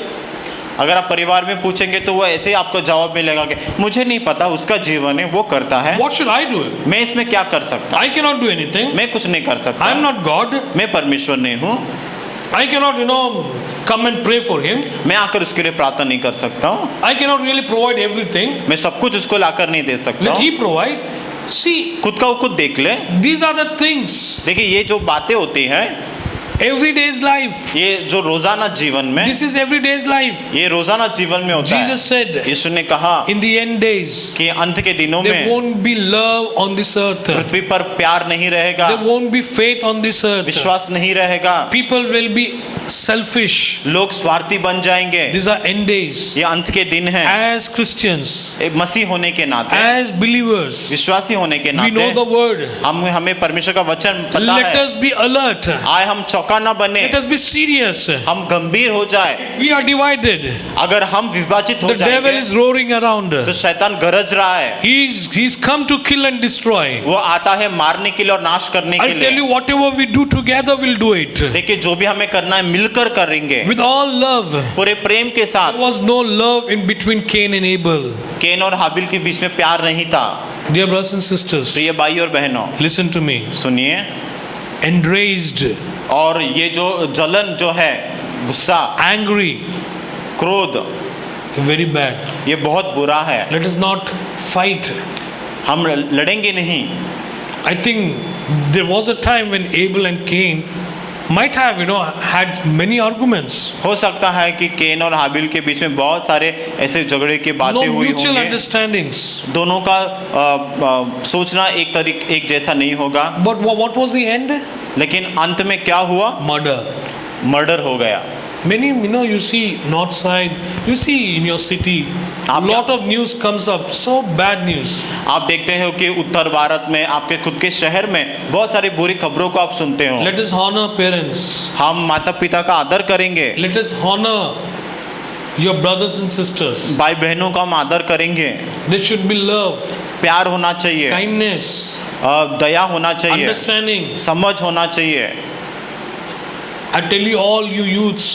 Speaker 5: अगर आप परिवार में पूछेंगे तो वो ऐसे ही आपको जवाब मिलेगा कि मुझे नहीं पता, उसका जीवन है, वो करता है।
Speaker 4: What should I do?
Speaker 5: मैं इसमें क्या कर सकता?
Speaker 4: I cannot do anything.
Speaker 5: मैं कुछ नहीं कर सकता।
Speaker 4: I am not God.
Speaker 5: मैं परमेश्वर नहीं हूँ।
Speaker 4: I cannot, come and pray for him.
Speaker 5: मैं आकर उसके लिए प्रार्थना नहीं कर सकता हूँ।
Speaker 4: I cannot really provide everything.
Speaker 5: मैं सब कुछ उसको लाकर नहीं दे सकता
Speaker 4: Let
Speaker 5: हूँ।
Speaker 4: he provide. See,
Speaker 5: खुद का वो खुद देख ले।
Speaker 4: these are the things.
Speaker 5: देखिए ये जो बातें होती हैं,
Speaker 4: Everyday's life.
Speaker 5: ये जो रोजाना जीवन में,
Speaker 4: This is everyday's life.
Speaker 5: ये रोजाना जीवन में होता है।
Speaker 4: Jesus said,
Speaker 5: यीशु ने कहा
Speaker 4: in the end days,
Speaker 5: कि अंत के दिनों
Speaker 4: there
Speaker 5: में
Speaker 4: won't be love on this earth.
Speaker 5: पृथ्वी पर प्यार नहीं रहेगा,
Speaker 4: There won't be faith on this earth.
Speaker 5: विश्वास नहीं रहेगा,
Speaker 4: People will be selfish.
Speaker 5: लोग स्वार्थी बन जाएंगे।
Speaker 4: These are end days.
Speaker 5: ये अंत के दिन हैं।
Speaker 4: As Christians,
Speaker 5: एक मसीह होने के नाते,
Speaker 4: as believers,
Speaker 5: विश्वासी होने के
Speaker 4: we know the
Speaker 5: नाते
Speaker 4: word.
Speaker 5: हमें परमेश्वर का वचन पता
Speaker 4: Let
Speaker 5: है।
Speaker 4: us be alert.
Speaker 5: आए हम चौका न बने,
Speaker 4: Let us be serious.
Speaker 5: हम गंभीर हो जाए।
Speaker 4: We are divided.
Speaker 5: अगर हम विभाजित हो
Speaker 4: The devil
Speaker 5: जाएंगे
Speaker 4: is roaring around.
Speaker 5: तो शैतान गरज रहा है।
Speaker 4: He's come to kill and destroy.
Speaker 5: वो आता है मारने के लिए और नाश करने के
Speaker 4: I'll tell you,
Speaker 5: लिए।
Speaker 4: whatever we do together, we'll do it.
Speaker 5: देखिए जो भी हमें करना है मिलकर करेंगे,
Speaker 4: With all love.
Speaker 5: पूरे प्रेम के साथ।
Speaker 4: There was no love in between Cain and Abel.
Speaker 5: Can और हाबिल के बीच में प्यार नहीं था।
Speaker 4: Dear brothers and sisters,
Speaker 5: प्रिय भाई और बहनों,
Speaker 4: listen to me.
Speaker 5: सुनिए,
Speaker 4: Enraged,
Speaker 5: और ये जो जलन जो है, गुस्सा,
Speaker 4: angry,
Speaker 5: क्रोध,
Speaker 4: very bad.
Speaker 5: ये बहुत बुरा है।
Speaker 4: Let us not fight.
Speaker 5: हम लड़ेंगे नहीं।
Speaker 4: I think there was a time when Abel and Cain might have, had many arguments.
Speaker 5: हो सकता है कि कैन और हाबिल के बीच में बहुत सारे ऐसे झगड़े की बातें
Speaker 4: No
Speaker 5: हुई
Speaker 4: mutual
Speaker 5: होंगी।
Speaker 4: understandings.
Speaker 5: दोनों का सोचना एक जैसा नहीं होगा,
Speaker 4: But what was the end?
Speaker 5: लेकिन अंत में क्या हुआ?
Speaker 4: Murder.
Speaker 5: मर्डर हो गया।
Speaker 4: Many, you see north side, you see in your city, a lot of news comes up, so bad news.
Speaker 5: आप देखते हो कि उत्तर भारत में आपके खुद के शहर में बहुत सारी बुरी खबरों को आप सुनते हो।
Speaker 4: Let us honor parents.
Speaker 5: हम माता पिता का आदर करेंगे,
Speaker 4: Let us honor your brothers and sisters.
Speaker 5: भाई बहनों का हम आदर करेंगे।
Speaker 4: There should be love,
Speaker 5: प्यार होना चाहिए,
Speaker 4: kindness,
Speaker 5: दया होना चाहिए,
Speaker 4: understanding.
Speaker 5: समझ होना चाहिए।
Speaker 4: I tell you all you youths,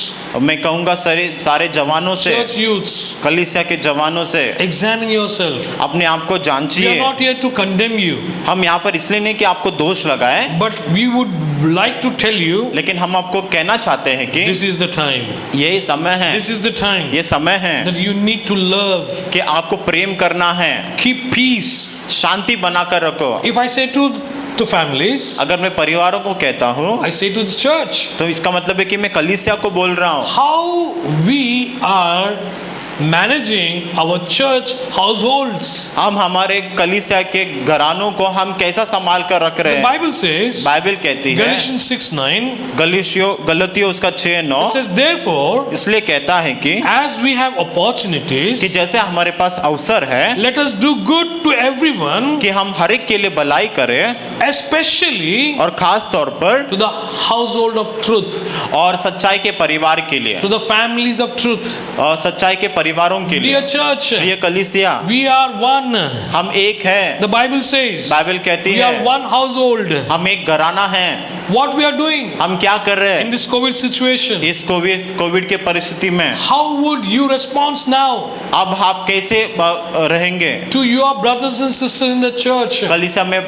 Speaker 5: मैं कहूँगा सारे जवानों से,
Speaker 4: church youths,
Speaker 5: कलीसिया के जवानों से,
Speaker 4: examine yourself.
Speaker 5: अपने आप को
Speaker 4: We are
Speaker 5: जांचिए।
Speaker 4: not here to condemn you,
Speaker 5: हम यहाँ पर इसलिए नहीं कि आपको दोष लगाए,
Speaker 4: but we would like to tell you,
Speaker 5: लेकिन हम आपको कहना चाहते हैं कि
Speaker 4: this is the time.
Speaker 5: यही समय है,
Speaker 4: This is the time
Speaker 5: ये समय है
Speaker 4: that you need to love,
Speaker 5: कि आपको प्रेम करना है,
Speaker 4: keep peace.
Speaker 5: शांति बनाकर रखो।
Speaker 4: If I say to families,
Speaker 5: अगर मैं परिवारों को कहता हूँ
Speaker 4: I say to the church,
Speaker 5: तो इसका मतलब है कि मैं कलीसिया को बोल रहा हूँ।
Speaker 4: how we are managing our church households.
Speaker 5: हम हमारे कलीसिया के घरानों को हम कैसा संभाल कर रख रहे
Speaker 4: The
Speaker 5: हैं?
Speaker 4: Bible says,
Speaker 5: बाइबल कहती है,
Speaker 4: Galatians 6:9,
Speaker 5: गलतियों उसका 6:9
Speaker 4: it says, therefore,
Speaker 5: इसलिए कहता है कि
Speaker 4: as we have opportunities,
Speaker 5: जैसे हमारे पास अवसर है
Speaker 4: let us do good to everyone,
Speaker 5: कि हम हर एक के लिए भलाई करें,
Speaker 4: especially
Speaker 5: और खास तौर पर
Speaker 4: to the household of truth,
Speaker 5: और सच्चाई के परिवार के लिए,
Speaker 4: to the families of truth.
Speaker 5: और सच्चाई के परिवारों के लिए।
Speaker 4: Dear church,
Speaker 5: ये कलीसिया
Speaker 4: we are one.
Speaker 5: हम एक है।
Speaker 4: The Bible says,
Speaker 5: बाइबल कहती
Speaker 4: we are
Speaker 5: है
Speaker 4: one household.
Speaker 5: हम एक घराना है।
Speaker 4: What we are doing
Speaker 5: हम क्या कर रहे
Speaker 4: in
Speaker 5: हैं
Speaker 4: this COVID situation?
Speaker 5: इस कोविड के परिस्थिति में?
Speaker 4: How would you respond now
Speaker 5: अब आप कैसे रहेंगे
Speaker 4: to your brothers and sisters in the church?
Speaker 5: कलीसिया में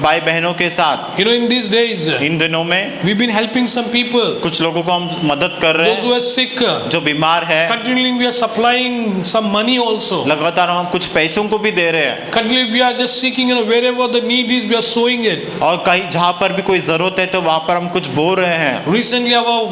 Speaker 5: भाई बहनों के साथ?
Speaker 4: In these days,
Speaker 5: इन दिनों में
Speaker 4: we've been helping some people.
Speaker 5: कुछ लोगों को हम मदद कर रहे
Speaker 4: Those who
Speaker 5: हैं
Speaker 4: are sick,
Speaker 5: जो बीमार है,
Speaker 4: continually we are supplying supplying some money also.
Speaker 5: लगातार हम कुछ पैसों को भी दे रहे हैं,
Speaker 4: Continually we are just seeking, wherever the need is, we are sowing it.
Speaker 5: और कहीं जहाँ पर भी कोई जरूरत है तो वहाँ पर हम कुछ बोल रहे हैं।
Speaker 4: Recently our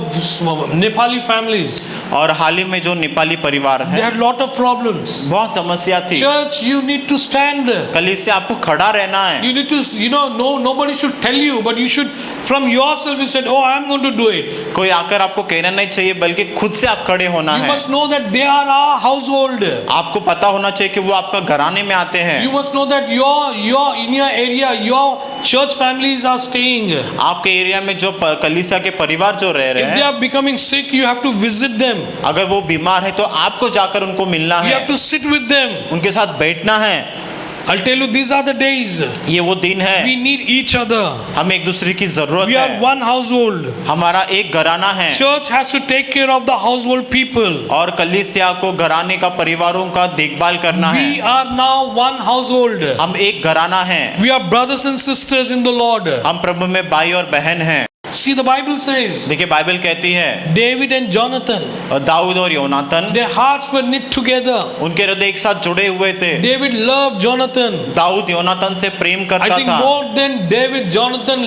Speaker 4: Nepali families,
Speaker 5: और हाल ही में जो नेपाली परिवार
Speaker 4: they
Speaker 5: है,
Speaker 4: had lot of problems.
Speaker 5: बहुत समस्या थी।
Speaker 4: Church, you need to stand.
Speaker 5: कलीसिया आपको खड़ा रहना है।
Speaker 4: You need to, no, nobody should tell you, but you should, from yourself, you said, oh, I am going to do it.
Speaker 5: कोई आकर आपको कहना नहीं चाहिए, बल्कि खुद से आप खड़े होना
Speaker 4: You
Speaker 5: है।
Speaker 4: must know that they are our household.
Speaker 5: आपको पता होना चाहिए कि वो आपका घराने में आते हैं।
Speaker 4: You must know that in your area, your church families are staying.
Speaker 5: आपके एरिया में जो कलीसिया के परिवार जो रह रहे
Speaker 4: If they
Speaker 5: हैं,
Speaker 4: are becoming sick, you have to visit them.
Speaker 5: अगर वो बीमार है तो आपको जाकर उनको मिलना
Speaker 4: You
Speaker 5: है,
Speaker 4: have to sit with them.
Speaker 5: उनके साथ बैठना है।
Speaker 4: I'll tell you, these are the days.
Speaker 5: ये वो दिन है,
Speaker 4: We need each other.
Speaker 5: हम एक दूसरे की जरूरत
Speaker 4: We are
Speaker 5: है।
Speaker 4: one household.
Speaker 5: हमारा एक घराना है,
Speaker 4: Church has to take care of the household people.
Speaker 5: और कलीसिया को घराने का परिवारों का देखभाल करना है।
Speaker 4: We are now one household.
Speaker 5: हम एक घराना है,
Speaker 4: We are brothers and sisters in the Lord.
Speaker 5: हम प्रभु में भाई और बहन हैं।
Speaker 4: See, the Bible says,
Speaker 5: देखिए बाइबल कहती है,
Speaker 4: David and Jonathan,
Speaker 5: दाऊद और योनातन,
Speaker 4: their hearts were knit together.
Speaker 5: उनके हृदय एक साथ जुड़े हुए थे।
Speaker 4: David loved Jonathan.
Speaker 5: दाऊद योनातन से प्रेम
Speaker 4: I
Speaker 5: करता
Speaker 4: think
Speaker 5: था,
Speaker 4: more than David, Jonathan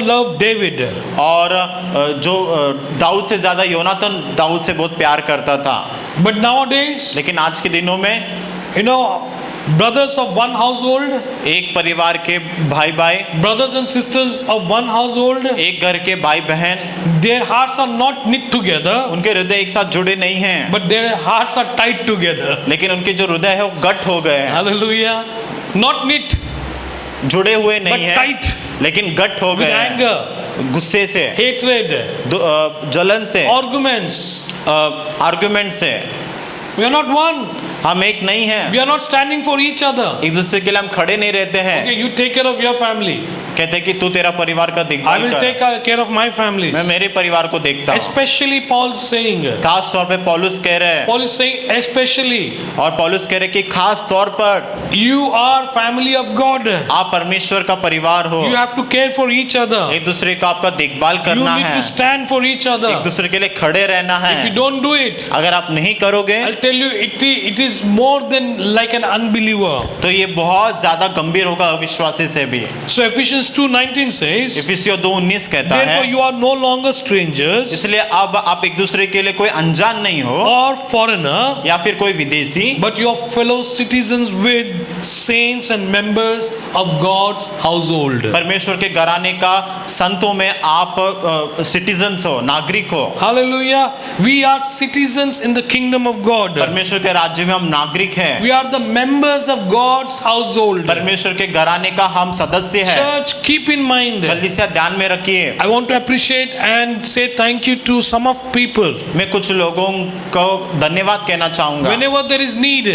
Speaker 4: loved David.
Speaker 5: और जो दाऊद से ज्यादा योनातन दाऊद से बहुत प्यार करता था।
Speaker 4: But nowadays,
Speaker 5: लेकिन आज के दिनों में
Speaker 4: brothers of one household,
Speaker 5: एक परिवार के भाई भाई,
Speaker 4: brothers and sisters of one household,
Speaker 5: एक घर के भाई बहन,
Speaker 4: their hearts are not knit together,
Speaker 5: उनके हृदय एक साथ जुड़े नहीं हैं,
Speaker 4: but their hearts are tied together.
Speaker 5: लेकिन उनके जो हृदय है वो गठ हो गए हैं।
Speaker 4: Hallelujah. Not knit,
Speaker 5: जुड़े हुए
Speaker 4: but
Speaker 5: नहीं हैं,
Speaker 4: tight
Speaker 5: लेकिन गठ हो
Speaker 4: with
Speaker 5: गए हैं,
Speaker 4: anger,
Speaker 5: गुस्से से,
Speaker 4: hatred,
Speaker 5: जलन से,
Speaker 4: arguments.
Speaker 5: आर्गुमेंट से।
Speaker 4: We are not one.
Speaker 5: हम एक नहीं हैं,
Speaker 4: We are not standing for each other.
Speaker 5: एक दूसरे के लिए हम खड़े नहीं रहते हैं।
Speaker 4: Okay, you take care of your family.
Speaker 5: कहते हैं कि तू तेरा परिवार का
Speaker 4: I
Speaker 5: देखभाल
Speaker 4: will
Speaker 5: कर,
Speaker 4: take care of my family.
Speaker 5: मैं मेरे परिवार को देखता हूँ।
Speaker 4: Especially Paul is saying.
Speaker 5: खास तौर पे पौलुस कह रहे हैं,
Speaker 4: Paul is saying especially.
Speaker 5: और पौलुस कह रहे हैं कि खास तौर पर
Speaker 4: You are family of God.
Speaker 5: आप परमेश्वर का परिवार हो,
Speaker 4: You have to care for each other.
Speaker 5: एक दूसरे का आपका देखभाल
Speaker 4: You
Speaker 5: करना
Speaker 4: need
Speaker 5: है,
Speaker 4: to stand for each other.
Speaker 5: एक दूसरे के लिए खड़े रहना
Speaker 4: If you
Speaker 5: है।
Speaker 4: don't do it,
Speaker 5: अगर आप नहीं करोगे
Speaker 4: I'll tell you, it is more than like an unbeliever.
Speaker 5: तो ये बहुत ज्यादा गंभीर होगा अविश्वासी से भी।
Speaker 4: So Ephesians 2:19 says,
Speaker 5: इफिसियों 2:19 कहता
Speaker 4: therefore
Speaker 5: है,
Speaker 4: you are no longer strangers
Speaker 5: इसलिए अब आप एक दूसरे के लिए कोई अनजान नहीं हो
Speaker 4: or foreigner,
Speaker 5: या फिर कोई विदेशी,
Speaker 4: but you are fellow citizens with saints and members of God's household.
Speaker 5: परमेश्वर के घराने का संतों में आप सिटीजन्स हो, नागरिक हो।
Speaker 4: Hallelujah. We are citizens in the kingdom of God.
Speaker 5: परमेश्वर के राज्य में हम नागरिक हैं,
Speaker 4: We are the members of God's household.
Speaker 5: परमेश्वर के घराने का हम सदस्य हैं।
Speaker 4: Church, keep in mind,
Speaker 5: कलीसिया ध्यान में रखिए,
Speaker 4: I want to appreciate and say thank you to some of people.
Speaker 5: मैं कुछ लोगों को धन्यवाद कहना चाहूंगा।
Speaker 4: Whenever there is need,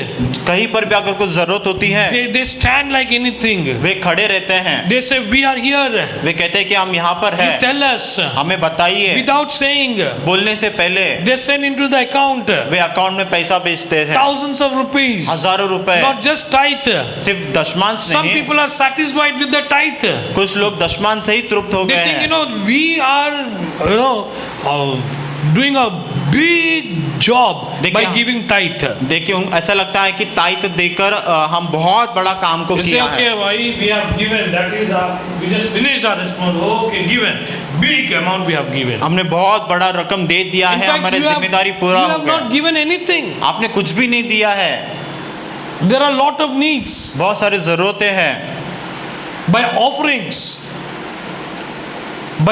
Speaker 5: कहीं पर भी अगर कुछ जरूरत होती है,
Speaker 4: they stand like anything.
Speaker 5: वे खड़े रहते हैं,
Speaker 4: They say, we are here.
Speaker 5: वे कहते हैं कि हम यहाँ पर
Speaker 4: You
Speaker 5: हैं,
Speaker 4: tell us.
Speaker 5: हमें बताइए।
Speaker 4: Without saying,
Speaker 5: बोलने से पहले
Speaker 4: they send into the account
Speaker 5: way account में पैसा भेजते हैं,
Speaker 4: thousands of rupees.
Speaker 5: हजारों रुपए,
Speaker 4: Not just tithe.
Speaker 5: सिर्फ दशमांश
Speaker 4: Some
Speaker 5: नहीं।
Speaker 4: people are satisfied with the tithe.
Speaker 5: कुछ लोग दशमांश से ही तृप्त हो
Speaker 4: They
Speaker 5: गए
Speaker 4: think,
Speaker 5: हैं।
Speaker 4: we are, doing a big job by giving tithe.
Speaker 5: देखिए ऐसा लगता है कि ताइत देकर हम बहुत बड़ा काम को
Speaker 4: You say,
Speaker 5: किया
Speaker 4: okay,
Speaker 5: है।
Speaker 4: why we have given, that is we just finished our response. Okay, given. Big amount we have given.
Speaker 5: हमने बहुत बड़ा रकम दे दिया
Speaker 4: In
Speaker 5: है,
Speaker 4: fact,
Speaker 5: हमारी
Speaker 4: you
Speaker 5: जिम्मेदारी पूरा
Speaker 4: you
Speaker 5: हो
Speaker 4: have not
Speaker 5: गया।
Speaker 4: given anything.
Speaker 5: आपने कुछ भी नहीं दिया है,
Speaker 4: There are lot of needs.
Speaker 5: बहुत सारी जरूरतें हैं।
Speaker 4: By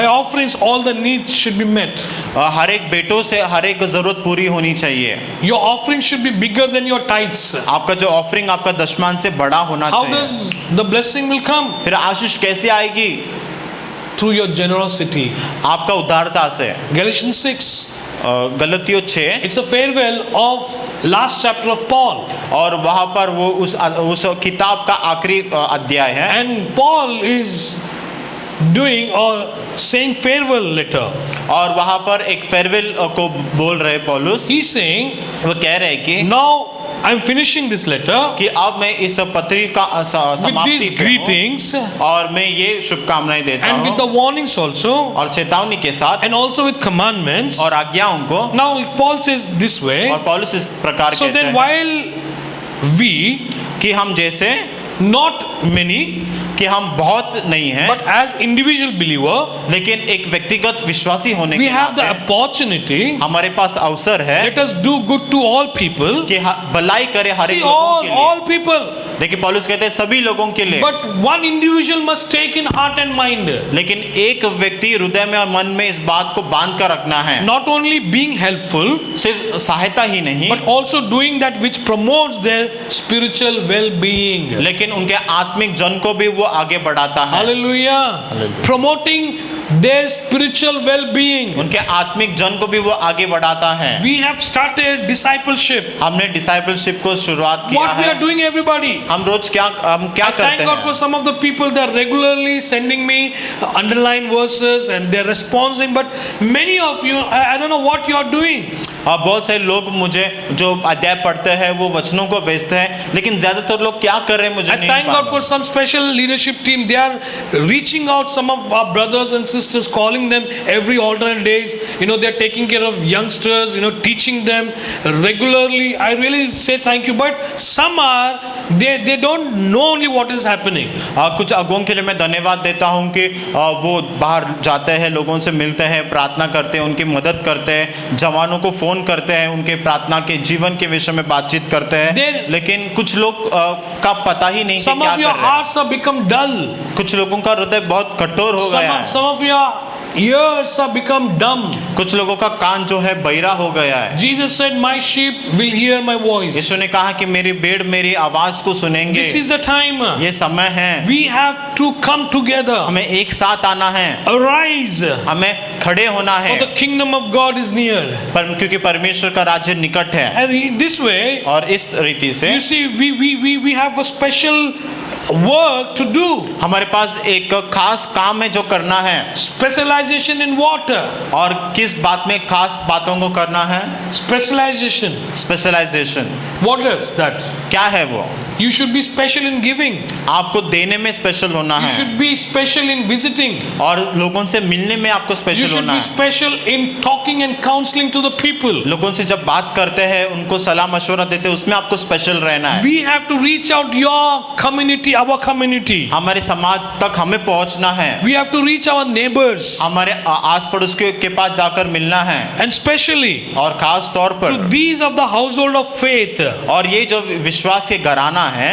Speaker 4: offerings, all the needs should be met.
Speaker 5: हर एक बेटों से हर एक जरूरत पूरी होनी चाहिए।
Speaker 4: Your offering should be bigger than your tithes.
Speaker 5: आपका जो ऑफरिंग आपका दशमान से बड़ा होना
Speaker 4: How
Speaker 5: चाहिए।
Speaker 4: does the blessing will come?
Speaker 5: फिर आशीष कैसे आएगी?
Speaker 4: Through your generosity.
Speaker 5: आपका उदारता से।
Speaker 4: Galatians 6.
Speaker 5: गलतियों 6,
Speaker 4: It's a farewell of last chapter of Paul.
Speaker 5: और वहाँ पर वो उस किताब का आखिरी अध्याय है,
Speaker 4: And Paul is doing or saying farewell letter.
Speaker 5: और वहाँ पर एक फेयरवेल को बोल रहे पौलुस।
Speaker 4: He's saying,
Speaker 5: वो कह रहे हैं कि
Speaker 4: now I'm finishing this letter
Speaker 5: कि अब मैं इस पत्री का
Speaker 4: with
Speaker 5: समाप्ति
Speaker 4: these
Speaker 5: पे हूँ
Speaker 4: greetings
Speaker 5: और मैं ये शुभकामनाएं देता
Speaker 4: and with the
Speaker 5: हूँ
Speaker 4: warnings also
Speaker 5: और चेतावनी के साथ
Speaker 4: and also with commandments.
Speaker 5: और आज्ञाओं को।
Speaker 4: Now Paul says this way.
Speaker 5: और पौलुस इस प्रकार
Speaker 4: So
Speaker 5: कहते
Speaker 4: then
Speaker 5: हैं
Speaker 4: while we,
Speaker 5: कि हम जैसे
Speaker 4: not many,
Speaker 5: कि हम बहुत नहीं हैं,
Speaker 4: but as individual believer,
Speaker 5: लेकिन एक व्यक्तिगत विश्वासी होने
Speaker 4: we
Speaker 5: के
Speaker 4: have the
Speaker 5: नाते
Speaker 4: opportunity.
Speaker 5: हमारे पास अवसर है
Speaker 4: Let us do good to all people.
Speaker 5: कि भलाई करे हर एक
Speaker 4: See,
Speaker 5: लोगों के लिए।
Speaker 4: all people.
Speaker 5: देखिए पौलुस कहते हैं सभी लोगों के लिए,
Speaker 4: But one individual must take in heart and mind.
Speaker 5: लेकिन एक व्यक्ति हृदय में और मन में इस बात को बांध कर रखना है,
Speaker 4: Not only being helpful,
Speaker 5: सिर्फ सहायता ही नहीं,
Speaker 4: but also doing that which promotes their spiritual well-being.
Speaker 5: लेकिन उनके आत्मिक जन को भी वो आगे बढ़ाता है।
Speaker 4: Hallelujah. Promoting their spiritual well-being.
Speaker 5: उनके आत्मिक जन को भी वो आगे बढ़ाता है।
Speaker 4: We have started discipleship.
Speaker 5: हमने डिसाइपलशिप को शुरुआत किया
Speaker 4: What we
Speaker 5: है।
Speaker 4: are doing, everybody.
Speaker 5: हम क्या
Speaker 4: I
Speaker 5: करते
Speaker 4: thank God for
Speaker 5: हैं?
Speaker 4: some of the people that are regularly sending me underlined verses and they're responding. But many of you, I don't know what you are doing.
Speaker 5: बहुत से लोग मुझे जो अध्याय पढ़ते हैं वो वचनों को भेजते हैं, लेकिन ज्यादातर लोग क्या कर रहे हैं मुझे
Speaker 4: I
Speaker 5: नहीं
Speaker 4: thank God
Speaker 5: मालूम।
Speaker 4: for some special leadership team. They are reaching out some of our brothers and sisters, calling them every alternate days. You know, they're taking care of youngsters, you know, teaching them regularly. I really say thank you. But some are, they don't know only what is happening.
Speaker 5: कुछ अगुओं के लिए मैं धन्यवाद देता हूँ कि वो बाहर जाते हैं, लोगों से मिलते हैं, प्रार्थना करते हैं, उनकी मदद करते हैं, जवानों को फोन करते हैं, उनके प्रार्थना के जीवन के विषय में बातचीत करते हैं, लेकिन कुछ लोग का पता ही नहीं कि
Speaker 4: Some
Speaker 5: क्या
Speaker 4: of your
Speaker 5: कर रहे हैं।
Speaker 4: hearts have become dull.
Speaker 5: कुछ लोगों का हृदय बहुत कठोर हो गया है,
Speaker 4: Some of your ears have become dumb.
Speaker 5: कुछ लोगों का कान जो है बहिरा हो गया है।
Speaker 4: Jesus said, "My sheep will hear my voice."
Speaker 5: यीशु ने कहा कि मेरी भेड़ मेरी आवाज को सुनेंगे।
Speaker 4: This is the time.
Speaker 5: ये समय है,
Speaker 4: We have to come together.
Speaker 5: हमें एक साथ आना है,
Speaker 4: Arise.
Speaker 5: हमें खड़े होना
Speaker 4: For
Speaker 5: है,
Speaker 4: the kingdom of God is near.
Speaker 5: क्योंकि परमेश्वर का राज्य निकट है।
Speaker 4: And in this way,
Speaker 5: और इस रीति से
Speaker 4: you see, we have a special work to do.
Speaker 5: हमारे पास एक खास काम है जो करना है।
Speaker 4: Specialization in water.
Speaker 5: और किस बात में खास बातों को करना है?
Speaker 4: Specialization.
Speaker 5: Specialisation.
Speaker 4: What is that?
Speaker 5: क्या है वो?
Speaker 4: You should be special in giving.
Speaker 5: आपको देने में स्पेशल होना
Speaker 4: You
Speaker 5: है
Speaker 4: should be special in visiting.
Speaker 5: और लोगों से मिलने में आपको
Speaker 4: You
Speaker 5: स्पेशल
Speaker 4: should
Speaker 5: होना
Speaker 4: be
Speaker 5: है।
Speaker 4: special in talking and counseling to the people.
Speaker 5: लोगों से जब बात करते हैं, उनको सलाह मशवरा देते हैं, उसमें आपको स्पेशल रहना है।
Speaker 4: We have to reach out your community, our community.
Speaker 5: हमारे समाज तक हमें पहुंचना है,
Speaker 4: We have to reach our neighbors.
Speaker 5: हमारे आस पड़ोस के पास जाकर मिलना है,
Speaker 4: And especially
Speaker 5: और खास तौर
Speaker 4: to
Speaker 5: पर
Speaker 4: these of the household of faith.
Speaker 5: और ये जो विश्वास के घराना है,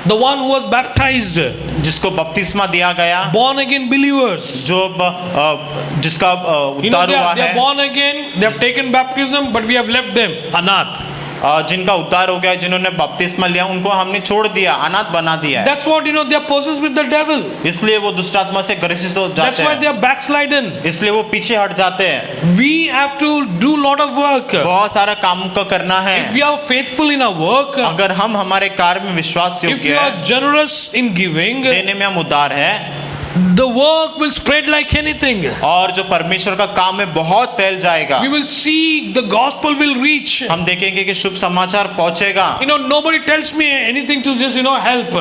Speaker 4: The one who was baptized.
Speaker 5: जिसको बपतिस्मा दिया गया,
Speaker 4: Born again believers.
Speaker 5: जो जिसका
Speaker 4: You know,
Speaker 5: उद्धार हुआ
Speaker 4: they are
Speaker 5: है,
Speaker 4: born again, they have taken baptism, but we have left them anath.
Speaker 5: जिनका उद्धार हो गया, जिन्होंने बपतिस्मा लिया, उनको हमने छोड़ दिया, अनाथ बना दिया है।
Speaker 4: That's what, you know, they are possessed with the devil.
Speaker 5: इसलिए वो दुष्ट आत्मा से ग्रसित हो
Speaker 4: That's
Speaker 5: जाते
Speaker 4: why
Speaker 5: हैं,
Speaker 4: they are backslidden.
Speaker 5: इसलिए वो पीछे हट जाते हैं।
Speaker 4: We have to do lot of work.
Speaker 5: बहुत सारा काम को करना है।
Speaker 4: If we are faithful in our work,
Speaker 5: अगर हम हमारे कार्य में विश्वास
Speaker 4: if
Speaker 5: योग्य
Speaker 4: we are
Speaker 5: है,
Speaker 4: generous in giving,
Speaker 5: देने में हम उदार है,
Speaker 4: the work will spread like anything.
Speaker 5: और जो परमेश्वर का काम है बहुत फैल जाएगा।
Speaker 4: We will see the gospel will reach.
Speaker 5: हम देखेंगे कि शुभ समाचार पहुंचेगा,
Speaker 4: You know, nobody tells me anything to just, you know, help.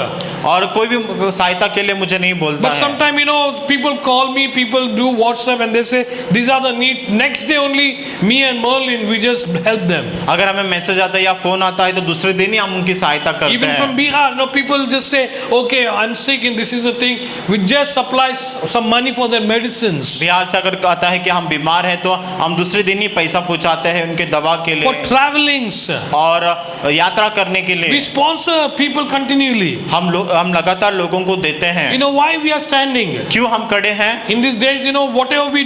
Speaker 5: और कोई भी सहायता के लिए मुझे नहीं बोलता
Speaker 4: But
Speaker 5: है।
Speaker 4: sometimes, you know, people call me, people do WhatsApp and they say, these are the needs. Next day only, me and Merlin, we just help them.
Speaker 5: अगर हमें मैसेज आता है या फोन आता है तो दूसरे दिन ही हम उनकी सहायता करते
Speaker 4: Even from
Speaker 5: हैं।
Speaker 4: Bihar, you know, people just say, okay, I'm sick and this is the thing. We just supply some money for their medicines.
Speaker 5: Bihar से अगर आता है कि हम बीमार हैं तो हम दूसरे दिन ही पैसा पहुंचाते हैं उनके दवा के
Speaker 4: For
Speaker 5: लिए
Speaker 4: travelings,
Speaker 5: और यात्रा करने के
Speaker 4: we
Speaker 5: लिए
Speaker 4: sponsor people continually.
Speaker 5: हम लगातार लोगों को देते
Speaker 4: You
Speaker 5: हैं।
Speaker 4: know why we are standing?
Speaker 5: क्यों हम खड़े हैं?
Speaker 4: In these days, you know, whatever we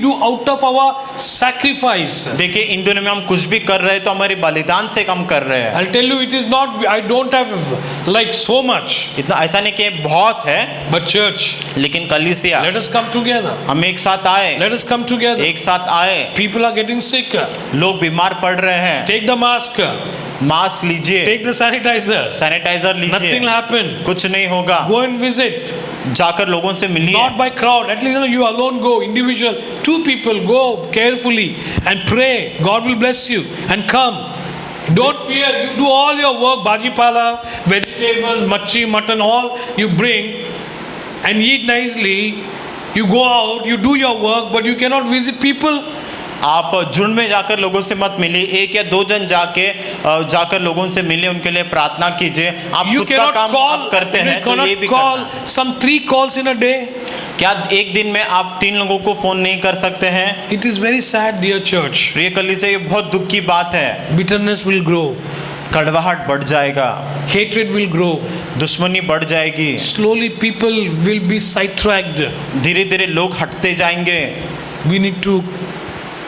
Speaker 4: do out of our sacrifice.
Speaker 5: देखिए इन दिनों में हम कुछ भी कर रहे हैं तो हमारे बलिदान से हम कर रहे हैं।
Speaker 4: I'll tell you, it is not, I don't have like so much.
Speaker 5: इतना ऐसा नहीं कि बहुत है,
Speaker 4: But church,
Speaker 5: लेकिन कलीसिया
Speaker 4: let us come together.
Speaker 5: हम एक साथ आए,
Speaker 4: Let us come together.
Speaker 5: एक साथ आए।
Speaker 4: People are getting sick.
Speaker 5: लोग बीमार पड़ रहे हैं,
Speaker 4: Take the mask.
Speaker 5: मास्क लीजिए,
Speaker 4: Take the sanitizer.
Speaker 5: Sanitiser
Speaker 4: Nothing will
Speaker 5: लीजिए,
Speaker 4: happen.
Speaker 5: कुछ नहीं होगा।
Speaker 4: Go and visit.
Speaker 5: जाकर लोगों से मिलिए,
Speaker 4: Not by crowd. At least, you know, you alone go, individual. 2 people go carefully and pray. God will bless you and come. Don't fear. You do all your work, bhajipala, vegetables, machi, mutton, all you bring and eat nicely. You go out, you do your work, but you cannot visit people.
Speaker 5: आप झुंड में जाकर लोगों से मत मिलिए, एक या दो जन जाकर लोगों से मिलिए, उनके लिए प्रार्थना कीजिए। आप
Speaker 4: You
Speaker 5: खुद का
Speaker 4: cannot
Speaker 5: काम
Speaker 4: call.
Speaker 5: आप करते
Speaker 4: You
Speaker 5: हैं तो ये भी
Speaker 4: cannot call
Speaker 5: करना है।
Speaker 4: some 3 calls in a day.
Speaker 5: क्या एक दिन में आप 3 लोगों को फोन नहीं कर सकते हैं?
Speaker 4: It is very sad, dear church.
Speaker 5: प्रिय कलीसिया, ये बहुत दुख की बात है।
Speaker 4: Bitterness will grow.
Speaker 5: कड़वाहट बढ़ जाएगा,
Speaker 4: Hatred will grow.
Speaker 5: दुश्मनी बढ़ जाएगी,
Speaker 4: Slowly people will be sidetracked.
Speaker 5: धीरे धीरे लोग हटते जाएंगे।
Speaker 4: We need to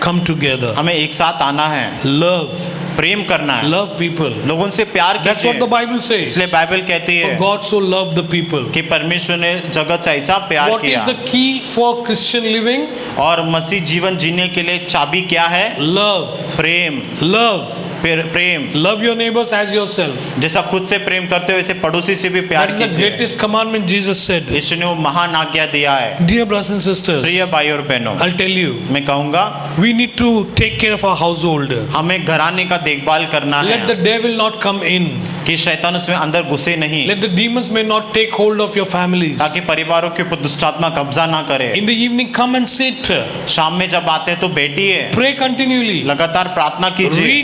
Speaker 4: come together.
Speaker 5: हमें एक साथ आना है,
Speaker 4: Love.
Speaker 5: प्रेम करना है,
Speaker 4: Love people.
Speaker 5: लोगों से प्यार
Speaker 4: That's what the
Speaker 5: कीजिए।
Speaker 4: Bible says.
Speaker 5: इसलिए बाइबल कहती
Speaker 4: For
Speaker 5: है
Speaker 4: God so loved the people.
Speaker 5: कि परमेश्वर ने जगत से ऐसा प्यार
Speaker 4: What
Speaker 5: किया।
Speaker 4: is the key for Christian living?
Speaker 5: और मसीह जीवन जीने के लिए चाबी क्या है?
Speaker 4: Love.
Speaker 5: Prem.
Speaker 4: Love.
Speaker 5: Prem.
Speaker 4: Love your neighbors as yourself.
Speaker 5: जैसा खुद से प्रेम करते हो वैसे पड़ोसी से भी प्यार
Speaker 4: That is the
Speaker 5: कीजिए।
Speaker 4: greatest commandment Jesus said.
Speaker 5: यीशु ने वो महान आज्ञा दिया है।
Speaker 4: Dear brothers and sisters,
Speaker 5: प्रिय भाई और बहनों,
Speaker 4: I'll tell you,
Speaker 5: मैं कहूँगा
Speaker 4: we need to take care of our household.
Speaker 5: हमें घराने का देखभाल करना
Speaker 4: Let the
Speaker 5: है
Speaker 4: devil not come in.
Speaker 5: कि शैतान उसमें अंदर घुसे नहीं,
Speaker 4: Let the demons may not take hold of your families.
Speaker 5: ताकि परिवारों के ऊपर दुष्टात्मा कब्जा ना करे।
Speaker 4: In the evening, come and sit.
Speaker 5: शाम में जब आते हैं तो बैठिए,
Speaker 4: Pray continually.
Speaker 5: लगातार प्रार्थना कीजिए,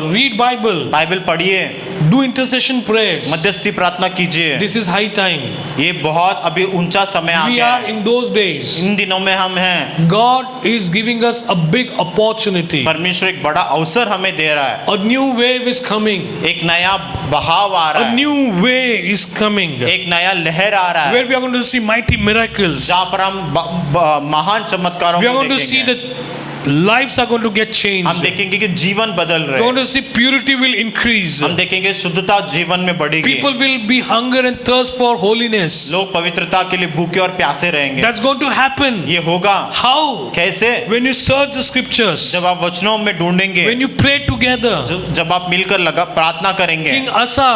Speaker 4: Read Bible.
Speaker 5: बाइबल पढ़िए,
Speaker 4: Do intercession prayers.
Speaker 5: मध्यस्थी प्रार्थना कीजिए।
Speaker 4: This is high time.
Speaker 5: ये बहुत अभी ऊंचा समय आ
Speaker 4: We
Speaker 5: गया
Speaker 4: are
Speaker 5: है।
Speaker 4: in those days.
Speaker 5: इन दिनों में हम हैं।
Speaker 4: God is giving us a big opportunity.
Speaker 5: परमेश्वर एक बड़ा अवसर हमें दे रहा है।
Speaker 4: A new wave is coming.
Speaker 5: एक नया बहाव आ रहा
Speaker 4: A
Speaker 5: है,
Speaker 4: new way is coming.
Speaker 5: एक नया लहर आ रहा
Speaker 4: Where
Speaker 5: है,
Speaker 4: we are going to see mighty miracles.
Speaker 5: जहाँ पर हम महान चमत्कारों
Speaker 4: We are
Speaker 5: को
Speaker 4: going to see
Speaker 5: देखेंगे।
Speaker 4: that lives are going to get changed.
Speaker 5: हम देखेंगे कि जीवन बदल
Speaker 4: We
Speaker 5: रहे
Speaker 4: are going
Speaker 5: हैं।
Speaker 4: to see purity will increase.
Speaker 5: हम देखेंगे शुद्धता जीवन में बढ़ेगी।
Speaker 4: People will be hunger and thirst for holiness.
Speaker 5: लोग पवित्रता के लिए भूखे और प्यासे रहेंगे।
Speaker 4: That's going to happen.
Speaker 5: ये होगा
Speaker 4: How?
Speaker 5: कैसे?
Speaker 4: When you search the scriptures,
Speaker 5: जब आप वचनों में ढूंढेंगे,
Speaker 4: when you pray together.
Speaker 5: जब आप मिलकर प्रार्थना करेंगे।
Speaker 4: King Asa,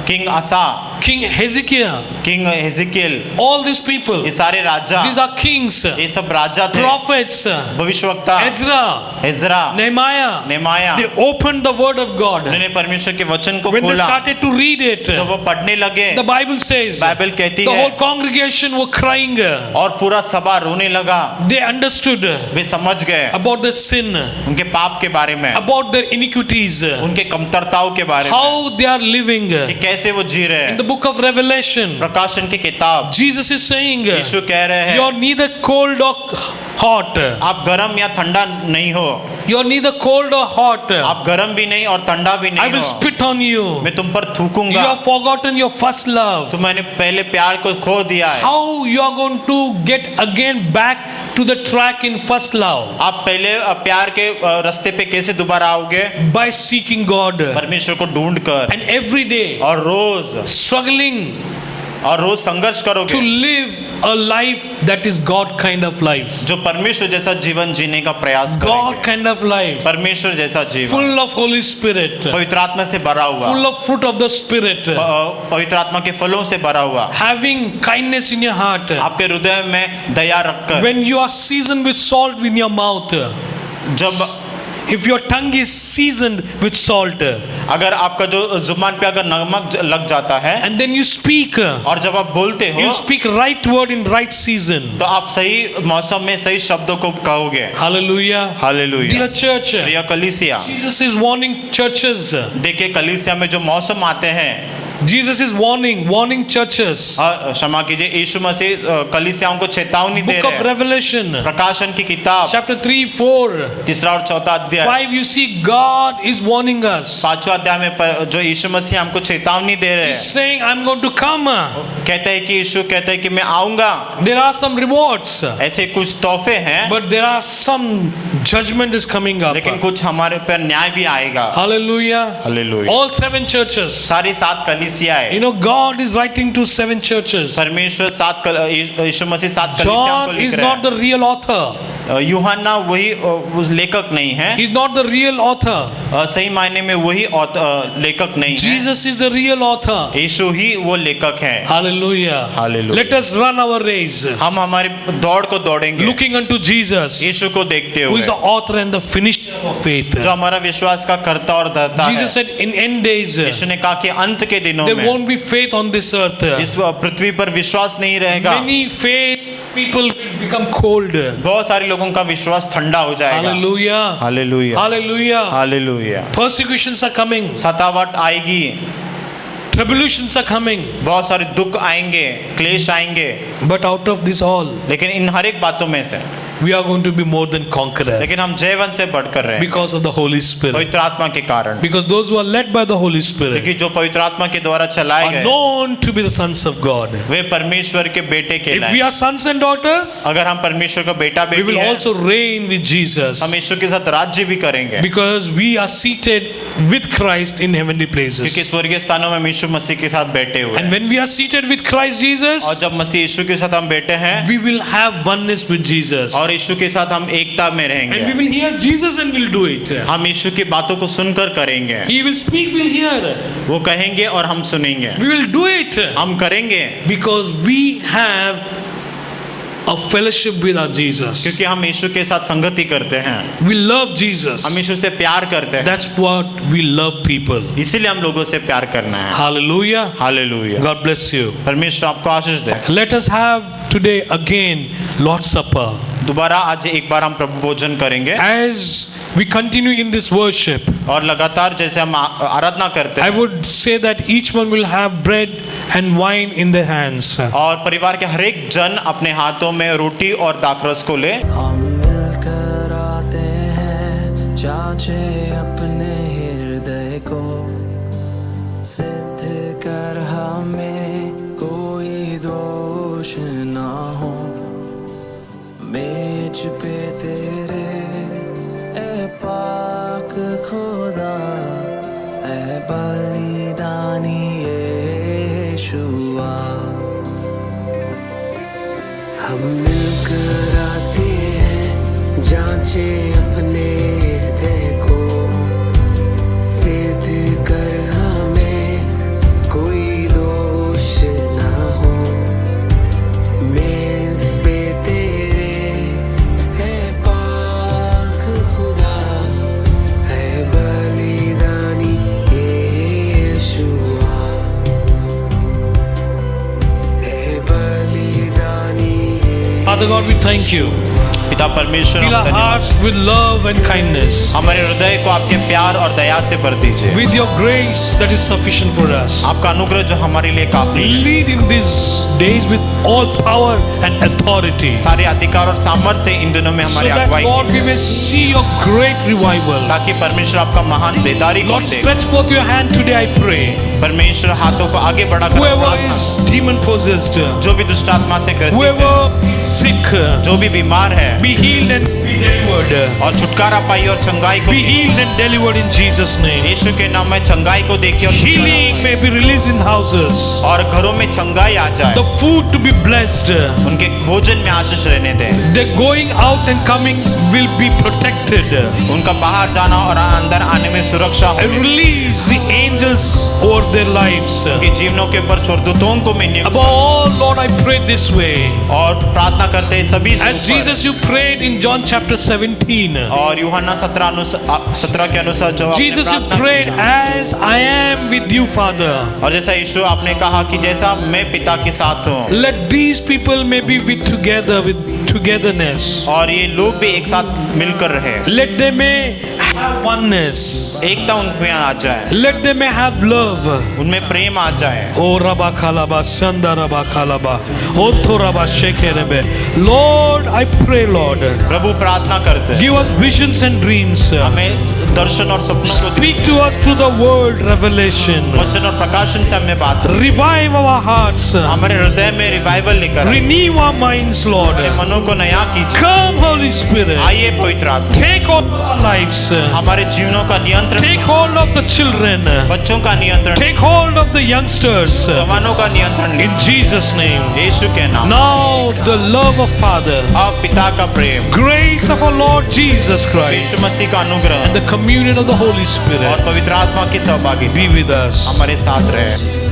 Speaker 5: king Asa,
Speaker 4: King Hezekiah,
Speaker 5: king Hezekiah,
Speaker 4: all these people,
Speaker 5: ये सारे राजा,
Speaker 4: these are kings,
Speaker 5: ये सब राजा थे,
Speaker 4: prophets,
Speaker 5: भविष्यवक्ता,
Speaker 4: Ezra,
Speaker 5: इज़रा,
Speaker 4: Nehemiah.
Speaker 5: नेमाया,
Speaker 4: They opened the word of God.
Speaker 5: उन्होंने परमेश्वर के वचन को
Speaker 4: When they
Speaker 5: खोला।
Speaker 4: started to read it,
Speaker 5: जब वो पढ़ने लगे,
Speaker 4: the Bible says,
Speaker 5: बाइबल कहती
Speaker 4: the
Speaker 5: है,
Speaker 4: whole congregation were crying.
Speaker 5: और पूरा सभा रोने लगा।
Speaker 4: They understood
Speaker 5: वे समझ गए
Speaker 4: about the sin,
Speaker 5: उनके पाप के बारे में,
Speaker 4: about their iniquities,
Speaker 5: उनके कमतरताओं के बारे में,
Speaker 4: how they are living.
Speaker 5: कि कैसे वो जी रहे
Speaker 4: In
Speaker 5: हैं।
Speaker 4: the book of Revelation,
Speaker 5: प्रकाशन की किताब,
Speaker 4: Jesus is saying,
Speaker 5: यीशु कह रहे
Speaker 4: you are
Speaker 5: हैं,
Speaker 4: neither cold or hot.
Speaker 5: आप गर्म या ठंडा नहीं हो,
Speaker 4: You are neither cold or hot.
Speaker 5: आप गर्म भी नहीं और ठंडा भी
Speaker 4: I
Speaker 5: नहीं
Speaker 4: will
Speaker 5: हो।
Speaker 4: spit on you.
Speaker 5: मैं तुम पर
Speaker 4: You
Speaker 5: थूकूंगा।
Speaker 4: have forgotten your first love.
Speaker 5: तो मैंने पहले प्यार को खो दिया है।
Speaker 4: How you are going to get again back to the track in first love?
Speaker 5: आप पहले प्यार के रास्ते पे कैसे दोबारा आओगे?
Speaker 4: By seeking God
Speaker 5: परमेश्वर को ढूंढ कर
Speaker 4: and every day
Speaker 5: और रोज संघर्ष
Speaker 4: to
Speaker 5: करोगे,
Speaker 4: live a life that is God kind of life.
Speaker 5: जो परमेश्वर जैसा जीवन जीने का प्रयास
Speaker 4: God
Speaker 5: करोगे।
Speaker 4: kind of life.
Speaker 5: परमेश्वर जैसा जीवन,
Speaker 4: Full of Holy Spirit.
Speaker 5: पवित्र आत्मा से भरा हुआ,
Speaker 4: Full of fruit of the Spirit.
Speaker 5: पवित्र आत्मा के फलों से भरा हुआ,
Speaker 4: Having kindness in your heart.
Speaker 5: आपके हृदय में दया रखकर,
Speaker 4: When you are seasoned with salt in your mouth.
Speaker 5: जब
Speaker 4: If your tongue is seasoned with salt
Speaker 5: अगर आपका जो जुबान पे अगर नमक लग जाता है
Speaker 4: and then you speak,
Speaker 5: और जब आप बोलते हो
Speaker 4: you speak right word in right season.
Speaker 5: तो आप सही मौसम में सही शब्दों को कहोगे।
Speaker 4: Hallelujah.
Speaker 5: हालेलूया।
Speaker 4: Dear church,
Speaker 5: प्रिय कलीसिया,
Speaker 4: Jesus is warning churches.
Speaker 5: देखिए कलीसिया में जो मौसम आते हैं,
Speaker 4: Jesus is warning churches.
Speaker 5: क्षमा कीजिए, यीशु मसीह कलीसियाओं को चेतावनी दे
Speaker 4: Book
Speaker 5: रहे
Speaker 4: of
Speaker 5: हैं।
Speaker 4: Revelation,
Speaker 5: प्रकाशन की किताब
Speaker 4: chapter 3, 4,
Speaker 5: 3 और 4 अध्याय,
Speaker 4: 5, you see God is warning us.
Speaker 5: 5वां अध्याय में जो यीशु मसीह हमको चेतावनी दे रहे
Speaker 4: He's
Speaker 5: हैं,
Speaker 4: saying, I'm going to come.
Speaker 5: कहते हैं कि यीशु कहते हैं कि मैं आऊंगा।
Speaker 4: There are some rewards,
Speaker 5: ऐसे कुछ तोहफे हैं,
Speaker 4: but there are some judgment is coming up.
Speaker 5: लेकिन कुछ हमारे पर न्याय भी आएगा।
Speaker 4: Hallelujah.
Speaker 5: हालेलूया।
Speaker 4: All 7 churches.
Speaker 5: सारी 7 कलीसिया है।
Speaker 4: You know, God is writing to 7 churches.
Speaker 5: परमेश्वर यीशु मसीह 7 कलीसियाओं को
Speaker 4: John
Speaker 5: लिख
Speaker 4: is
Speaker 5: रहे
Speaker 4: not the real author.
Speaker 5: हैं। यूहन्ना वही उस लेखक नहीं है,
Speaker 4: He's not the real author.
Speaker 5: सही मायने में वही लेखक नहीं है।
Speaker 4: Jesus is the real author.
Speaker 5: यीशु ही वो लेखक है।
Speaker 4: Hallelujah.
Speaker 5: Hallelujah.
Speaker 4: Let us run our race,
Speaker 5: हम हमारी दौड़ को दौड़ेंगे
Speaker 4: looking unto Jesus,
Speaker 5: यीशु को देखते
Speaker 4: who
Speaker 5: हुए,
Speaker 4: is the author and the finisher of faith.
Speaker 5: जो हमारा विश्वास का कर्ता और दाता है।
Speaker 4: Jesus said in end days
Speaker 5: यीशु ने कहा कि अंत के दिनों
Speaker 4: there
Speaker 5: में
Speaker 4: won't be faith on this earth.
Speaker 5: इस पृथ्वी पर विश्वास नहीं रहेगा।
Speaker 4: Many faith people will become cold.
Speaker 5: बहुत सारे लोगों का विश्वास ठंडा हो जाएगा।
Speaker 4: Hallelujah.
Speaker 5: Hallelujah,
Speaker 4: Hallelujah.
Speaker 5: Hallelujah.
Speaker 4: Persecutions are coming.
Speaker 5: सतावट आएगी,
Speaker 4: Tribulations are coming.
Speaker 5: बहुत सारे दुख आएंगे, क्लेश आएंगे,
Speaker 4: But out of this all,
Speaker 5: लेकिन इन हर एक बातों में से
Speaker 4: we are going to be more than conqueror
Speaker 5: लेकिन हम जयवंत से बढ़कर रहे हैं
Speaker 4: because of the Holy Spirit.
Speaker 5: पवित्र आत्मा के कारण।
Speaker 4: Because those who are led by the Holy Spirit
Speaker 5: क्योंकि जो पवित्र आत्मा के द्वारा चलाए
Speaker 4: are
Speaker 5: गए
Speaker 4: known to be the sons of God.
Speaker 5: वे परमेश्वर के बेटे
Speaker 4: If we
Speaker 5: कहलाए।
Speaker 4: are sons and daughters,
Speaker 5: अगर हम परमेश्वर का बेटा
Speaker 4: we
Speaker 5: बेटी
Speaker 4: will
Speaker 5: हैं,
Speaker 4: also reign with Jesus.
Speaker 5: हम यीशु के साथ राज्य भी करेंगे
Speaker 4: Because we are seated with Christ in heavenly
Speaker 5: क्योंकि
Speaker 4: places.
Speaker 5: स्वर्गीय स्थानों में हम यीशु मसीह के साथ बैठे हुए
Speaker 4: And
Speaker 5: हैं।
Speaker 4: when we are seated with Christ
Speaker 5: और
Speaker 4: Jesus,
Speaker 5: जब मसीह यीशु के साथ हम बैठे हैं
Speaker 4: we will have oneness with Jesus.
Speaker 5: और यीशु के साथ हम एकता में
Speaker 4: And we
Speaker 5: रहेंगे,
Speaker 4: will hear Jesus and we'll do it.
Speaker 5: हम यीशु की बातों को सुनकर करेंगे।
Speaker 4: He will speak, we'll hear.
Speaker 5: वो कहेंगे और हम सुनेंगे,
Speaker 4: We will do it
Speaker 5: हम करेंगे
Speaker 4: because we have a fellowship with our Jesus.
Speaker 5: क्योंकि हम यीशु के साथ संगति करते हैं,
Speaker 4: We love Jesus.
Speaker 5: हम यीशु से प्यार करते हैं।
Speaker 4: That's what we love people.
Speaker 5: इसीलिए हम लोगों से प्यार करना है।
Speaker 4: Hallelujah.
Speaker 5: Hallelujah.
Speaker 4: God bless you.
Speaker 5: परमेश्वर आपको आशीष दे।
Speaker 4: Let us have today again Lord's Supper.
Speaker 5: दोबारा आज एक बार हम प्रभु भोजन करेंगे
Speaker 4: As we continue in this worship,
Speaker 5: और लगातार जैसे हम आराधना करते
Speaker 4: I
Speaker 5: हैं
Speaker 4: would say that each one will have bread and wine in their hands.
Speaker 5: और परिवार के हर एक जन अपने हाथों में रोटी और दाखरस को ले।
Speaker 6: हम मिलकर आते हैं, जांचे अपने हृदय को, सिद्ध कर हमें कोई दोष ना हो। मेज पे तेरे ए पाक खुदा, ए बलिदानी यीशुआ, हम मिलकर आते हैं, जांचे अपने हृदय को, सिद्ध कर हमें कोई दोष ना हो। मेज पे तेरे है पाक खुदा, है बलिदानी यीशुआ, है बलिदानी।
Speaker 4: Father God, we thank you.
Speaker 5: पिता परमेश्वर
Speaker 4: Fill
Speaker 5: हम
Speaker 4: our
Speaker 5: धन्यवाद।
Speaker 4: hearts with love and kindness,
Speaker 5: हमारे हृदय को आपके प्यार और दया से भर दीजिए।
Speaker 4: with your grace that is sufficient for us.
Speaker 5: आपका अनुग्रह जो हमारे लिए काफी है।
Speaker 4: Lead in these days with all power and authority,
Speaker 5: सारे अधिकार और सामर्थ्य से इन दिनों में
Speaker 4: so
Speaker 5: हमारी
Speaker 4: that
Speaker 5: अगुवाई
Speaker 4: Lord we
Speaker 5: कीजिए,
Speaker 4: may see your great revival.
Speaker 5: ताकि परमेश्वर आपका महान बेदारी को
Speaker 4: Lord,
Speaker 5: they.
Speaker 4: stretch forth your hand today, I pray.
Speaker 5: परमेश्वर हाथों को आगे बढ़ाकर
Speaker 4: Whoever
Speaker 5: प्रार्थना,
Speaker 4: is demon possessed,
Speaker 5: जो भी दुष्ट आत्मा से ग्रसित है,
Speaker 4: whoever is sick,
Speaker 5: जो भी बीमार है,
Speaker 4: be healed and be delivered.
Speaker 5: और छुटकारा पाई और चंगाई को
Speaker 4: Be healed and delivered in Jesus' name.
Speaker 5: यीशु के नाम में चंगाई को देखिए और छुटकारा
Speaker 4: Healing may be released in houses.
Speaker 5: पाए। और घरों में चंगाई आ जाए,
Speaker 4: The food to be blessed.
Speaker 5: उनके भोजन में आशीष रहने दें,
Speaker 4: The going out and coming will be protected.
Speaker 5: उनका बाहर जाना और अंदर आने में सुरक्षा
Speaker 4: I
Speaker 5: हो।
Speaker 4: release the angels over their lives.
Speaker 5: उनके जीवनों के ऊपर स्वर्गदूतों को मैं नियुक्त
Speaker 4: Above all, Lord, I pray this way.
Speaker 5: और प्रार्थना करते हैं सभी से
Speaker 4: As
Speaker 5: ऊपर।
Speaker 4: Jesus, you prayed in John chapter 17.
Speaker 5: और यूहन्ना 17 के अनुसार जो आपने
Speaker 4: Jesus, you
Speaker 5: प्रार्थना
Speaker 4: prayed,
Speaker 5: की,
Speaker 4: as I am with you, Father.
Speaker 5: और जैसा यीशु आपने कहा कि जैसा मैं पिता के साथ हूँ,
Speaker 4: Let these people may be with together, with togetherness.
Speaker 5: और ये लोग भी एक साथ मिलकर रहे,
Speaker 4: Let them may have oneness.
Speaker 5: एकता उनमें आ जाए,
Speaker 4: Let them may have love.
Speaker 5: उनमें प्रेम आ जाए।
Speaker 4: O Rabba Kalaba, Sanda Rabba Kalaba, Otho Rabba Shekerebe. Lord, I pray, Lord,
Speaker 5: प्रभु प्रार्थना करते हैं,
Speaker 4: give us visions and dreams.
Speaker 5: हमें दर्शन और सपनों को
Speaker 4: Speak to us through the word revelation.
Speaker 5: वचन और प्रकाशन से हमें बात करें।
Speaker 4: Revive our hearts.
Speaker 5: हमारे हृदय में रिवाइवल लेकर आए,
Speaker 4: Renew our minds, Lord.
Speaker 5: हमारे मनों को नया कीजिए।
Speaker 4: Come, Holy Spirit.
Speaker 5: आइए पवित्र आत्मा,
Speaker 4: Take hold of our lives.
Speaker 5: हमारे जीवनों का नियंत्रण,
Speaker 4: Take hold of the children.
Speaker 5: बच्चों का नियंत्रण,
Speaker 4: Take hold of the youngsters.
Speaker 5: जवानों का नियंत्रण
Speaker 4: In Jesus' name.
Speaker 5: यीशु के नाम।
Speaker 4: Now the love of Father,
Speaker 5: अब पिता का प्रेम,
Speaker 4: grace of our Lord Jesus
Speaker 5: Yeshu
Speaker 4: Christ,
Speaker 5: मसीह का अनुग्रह
Speaker 4: and the communion of the Holy
Speaker 5: और
Speaker 4: Spirit
Speaker 5: पवित्र आत्मा की सहभागिता
Speaker 4: be with us.
Speaker 5: हमारे साथ रहे।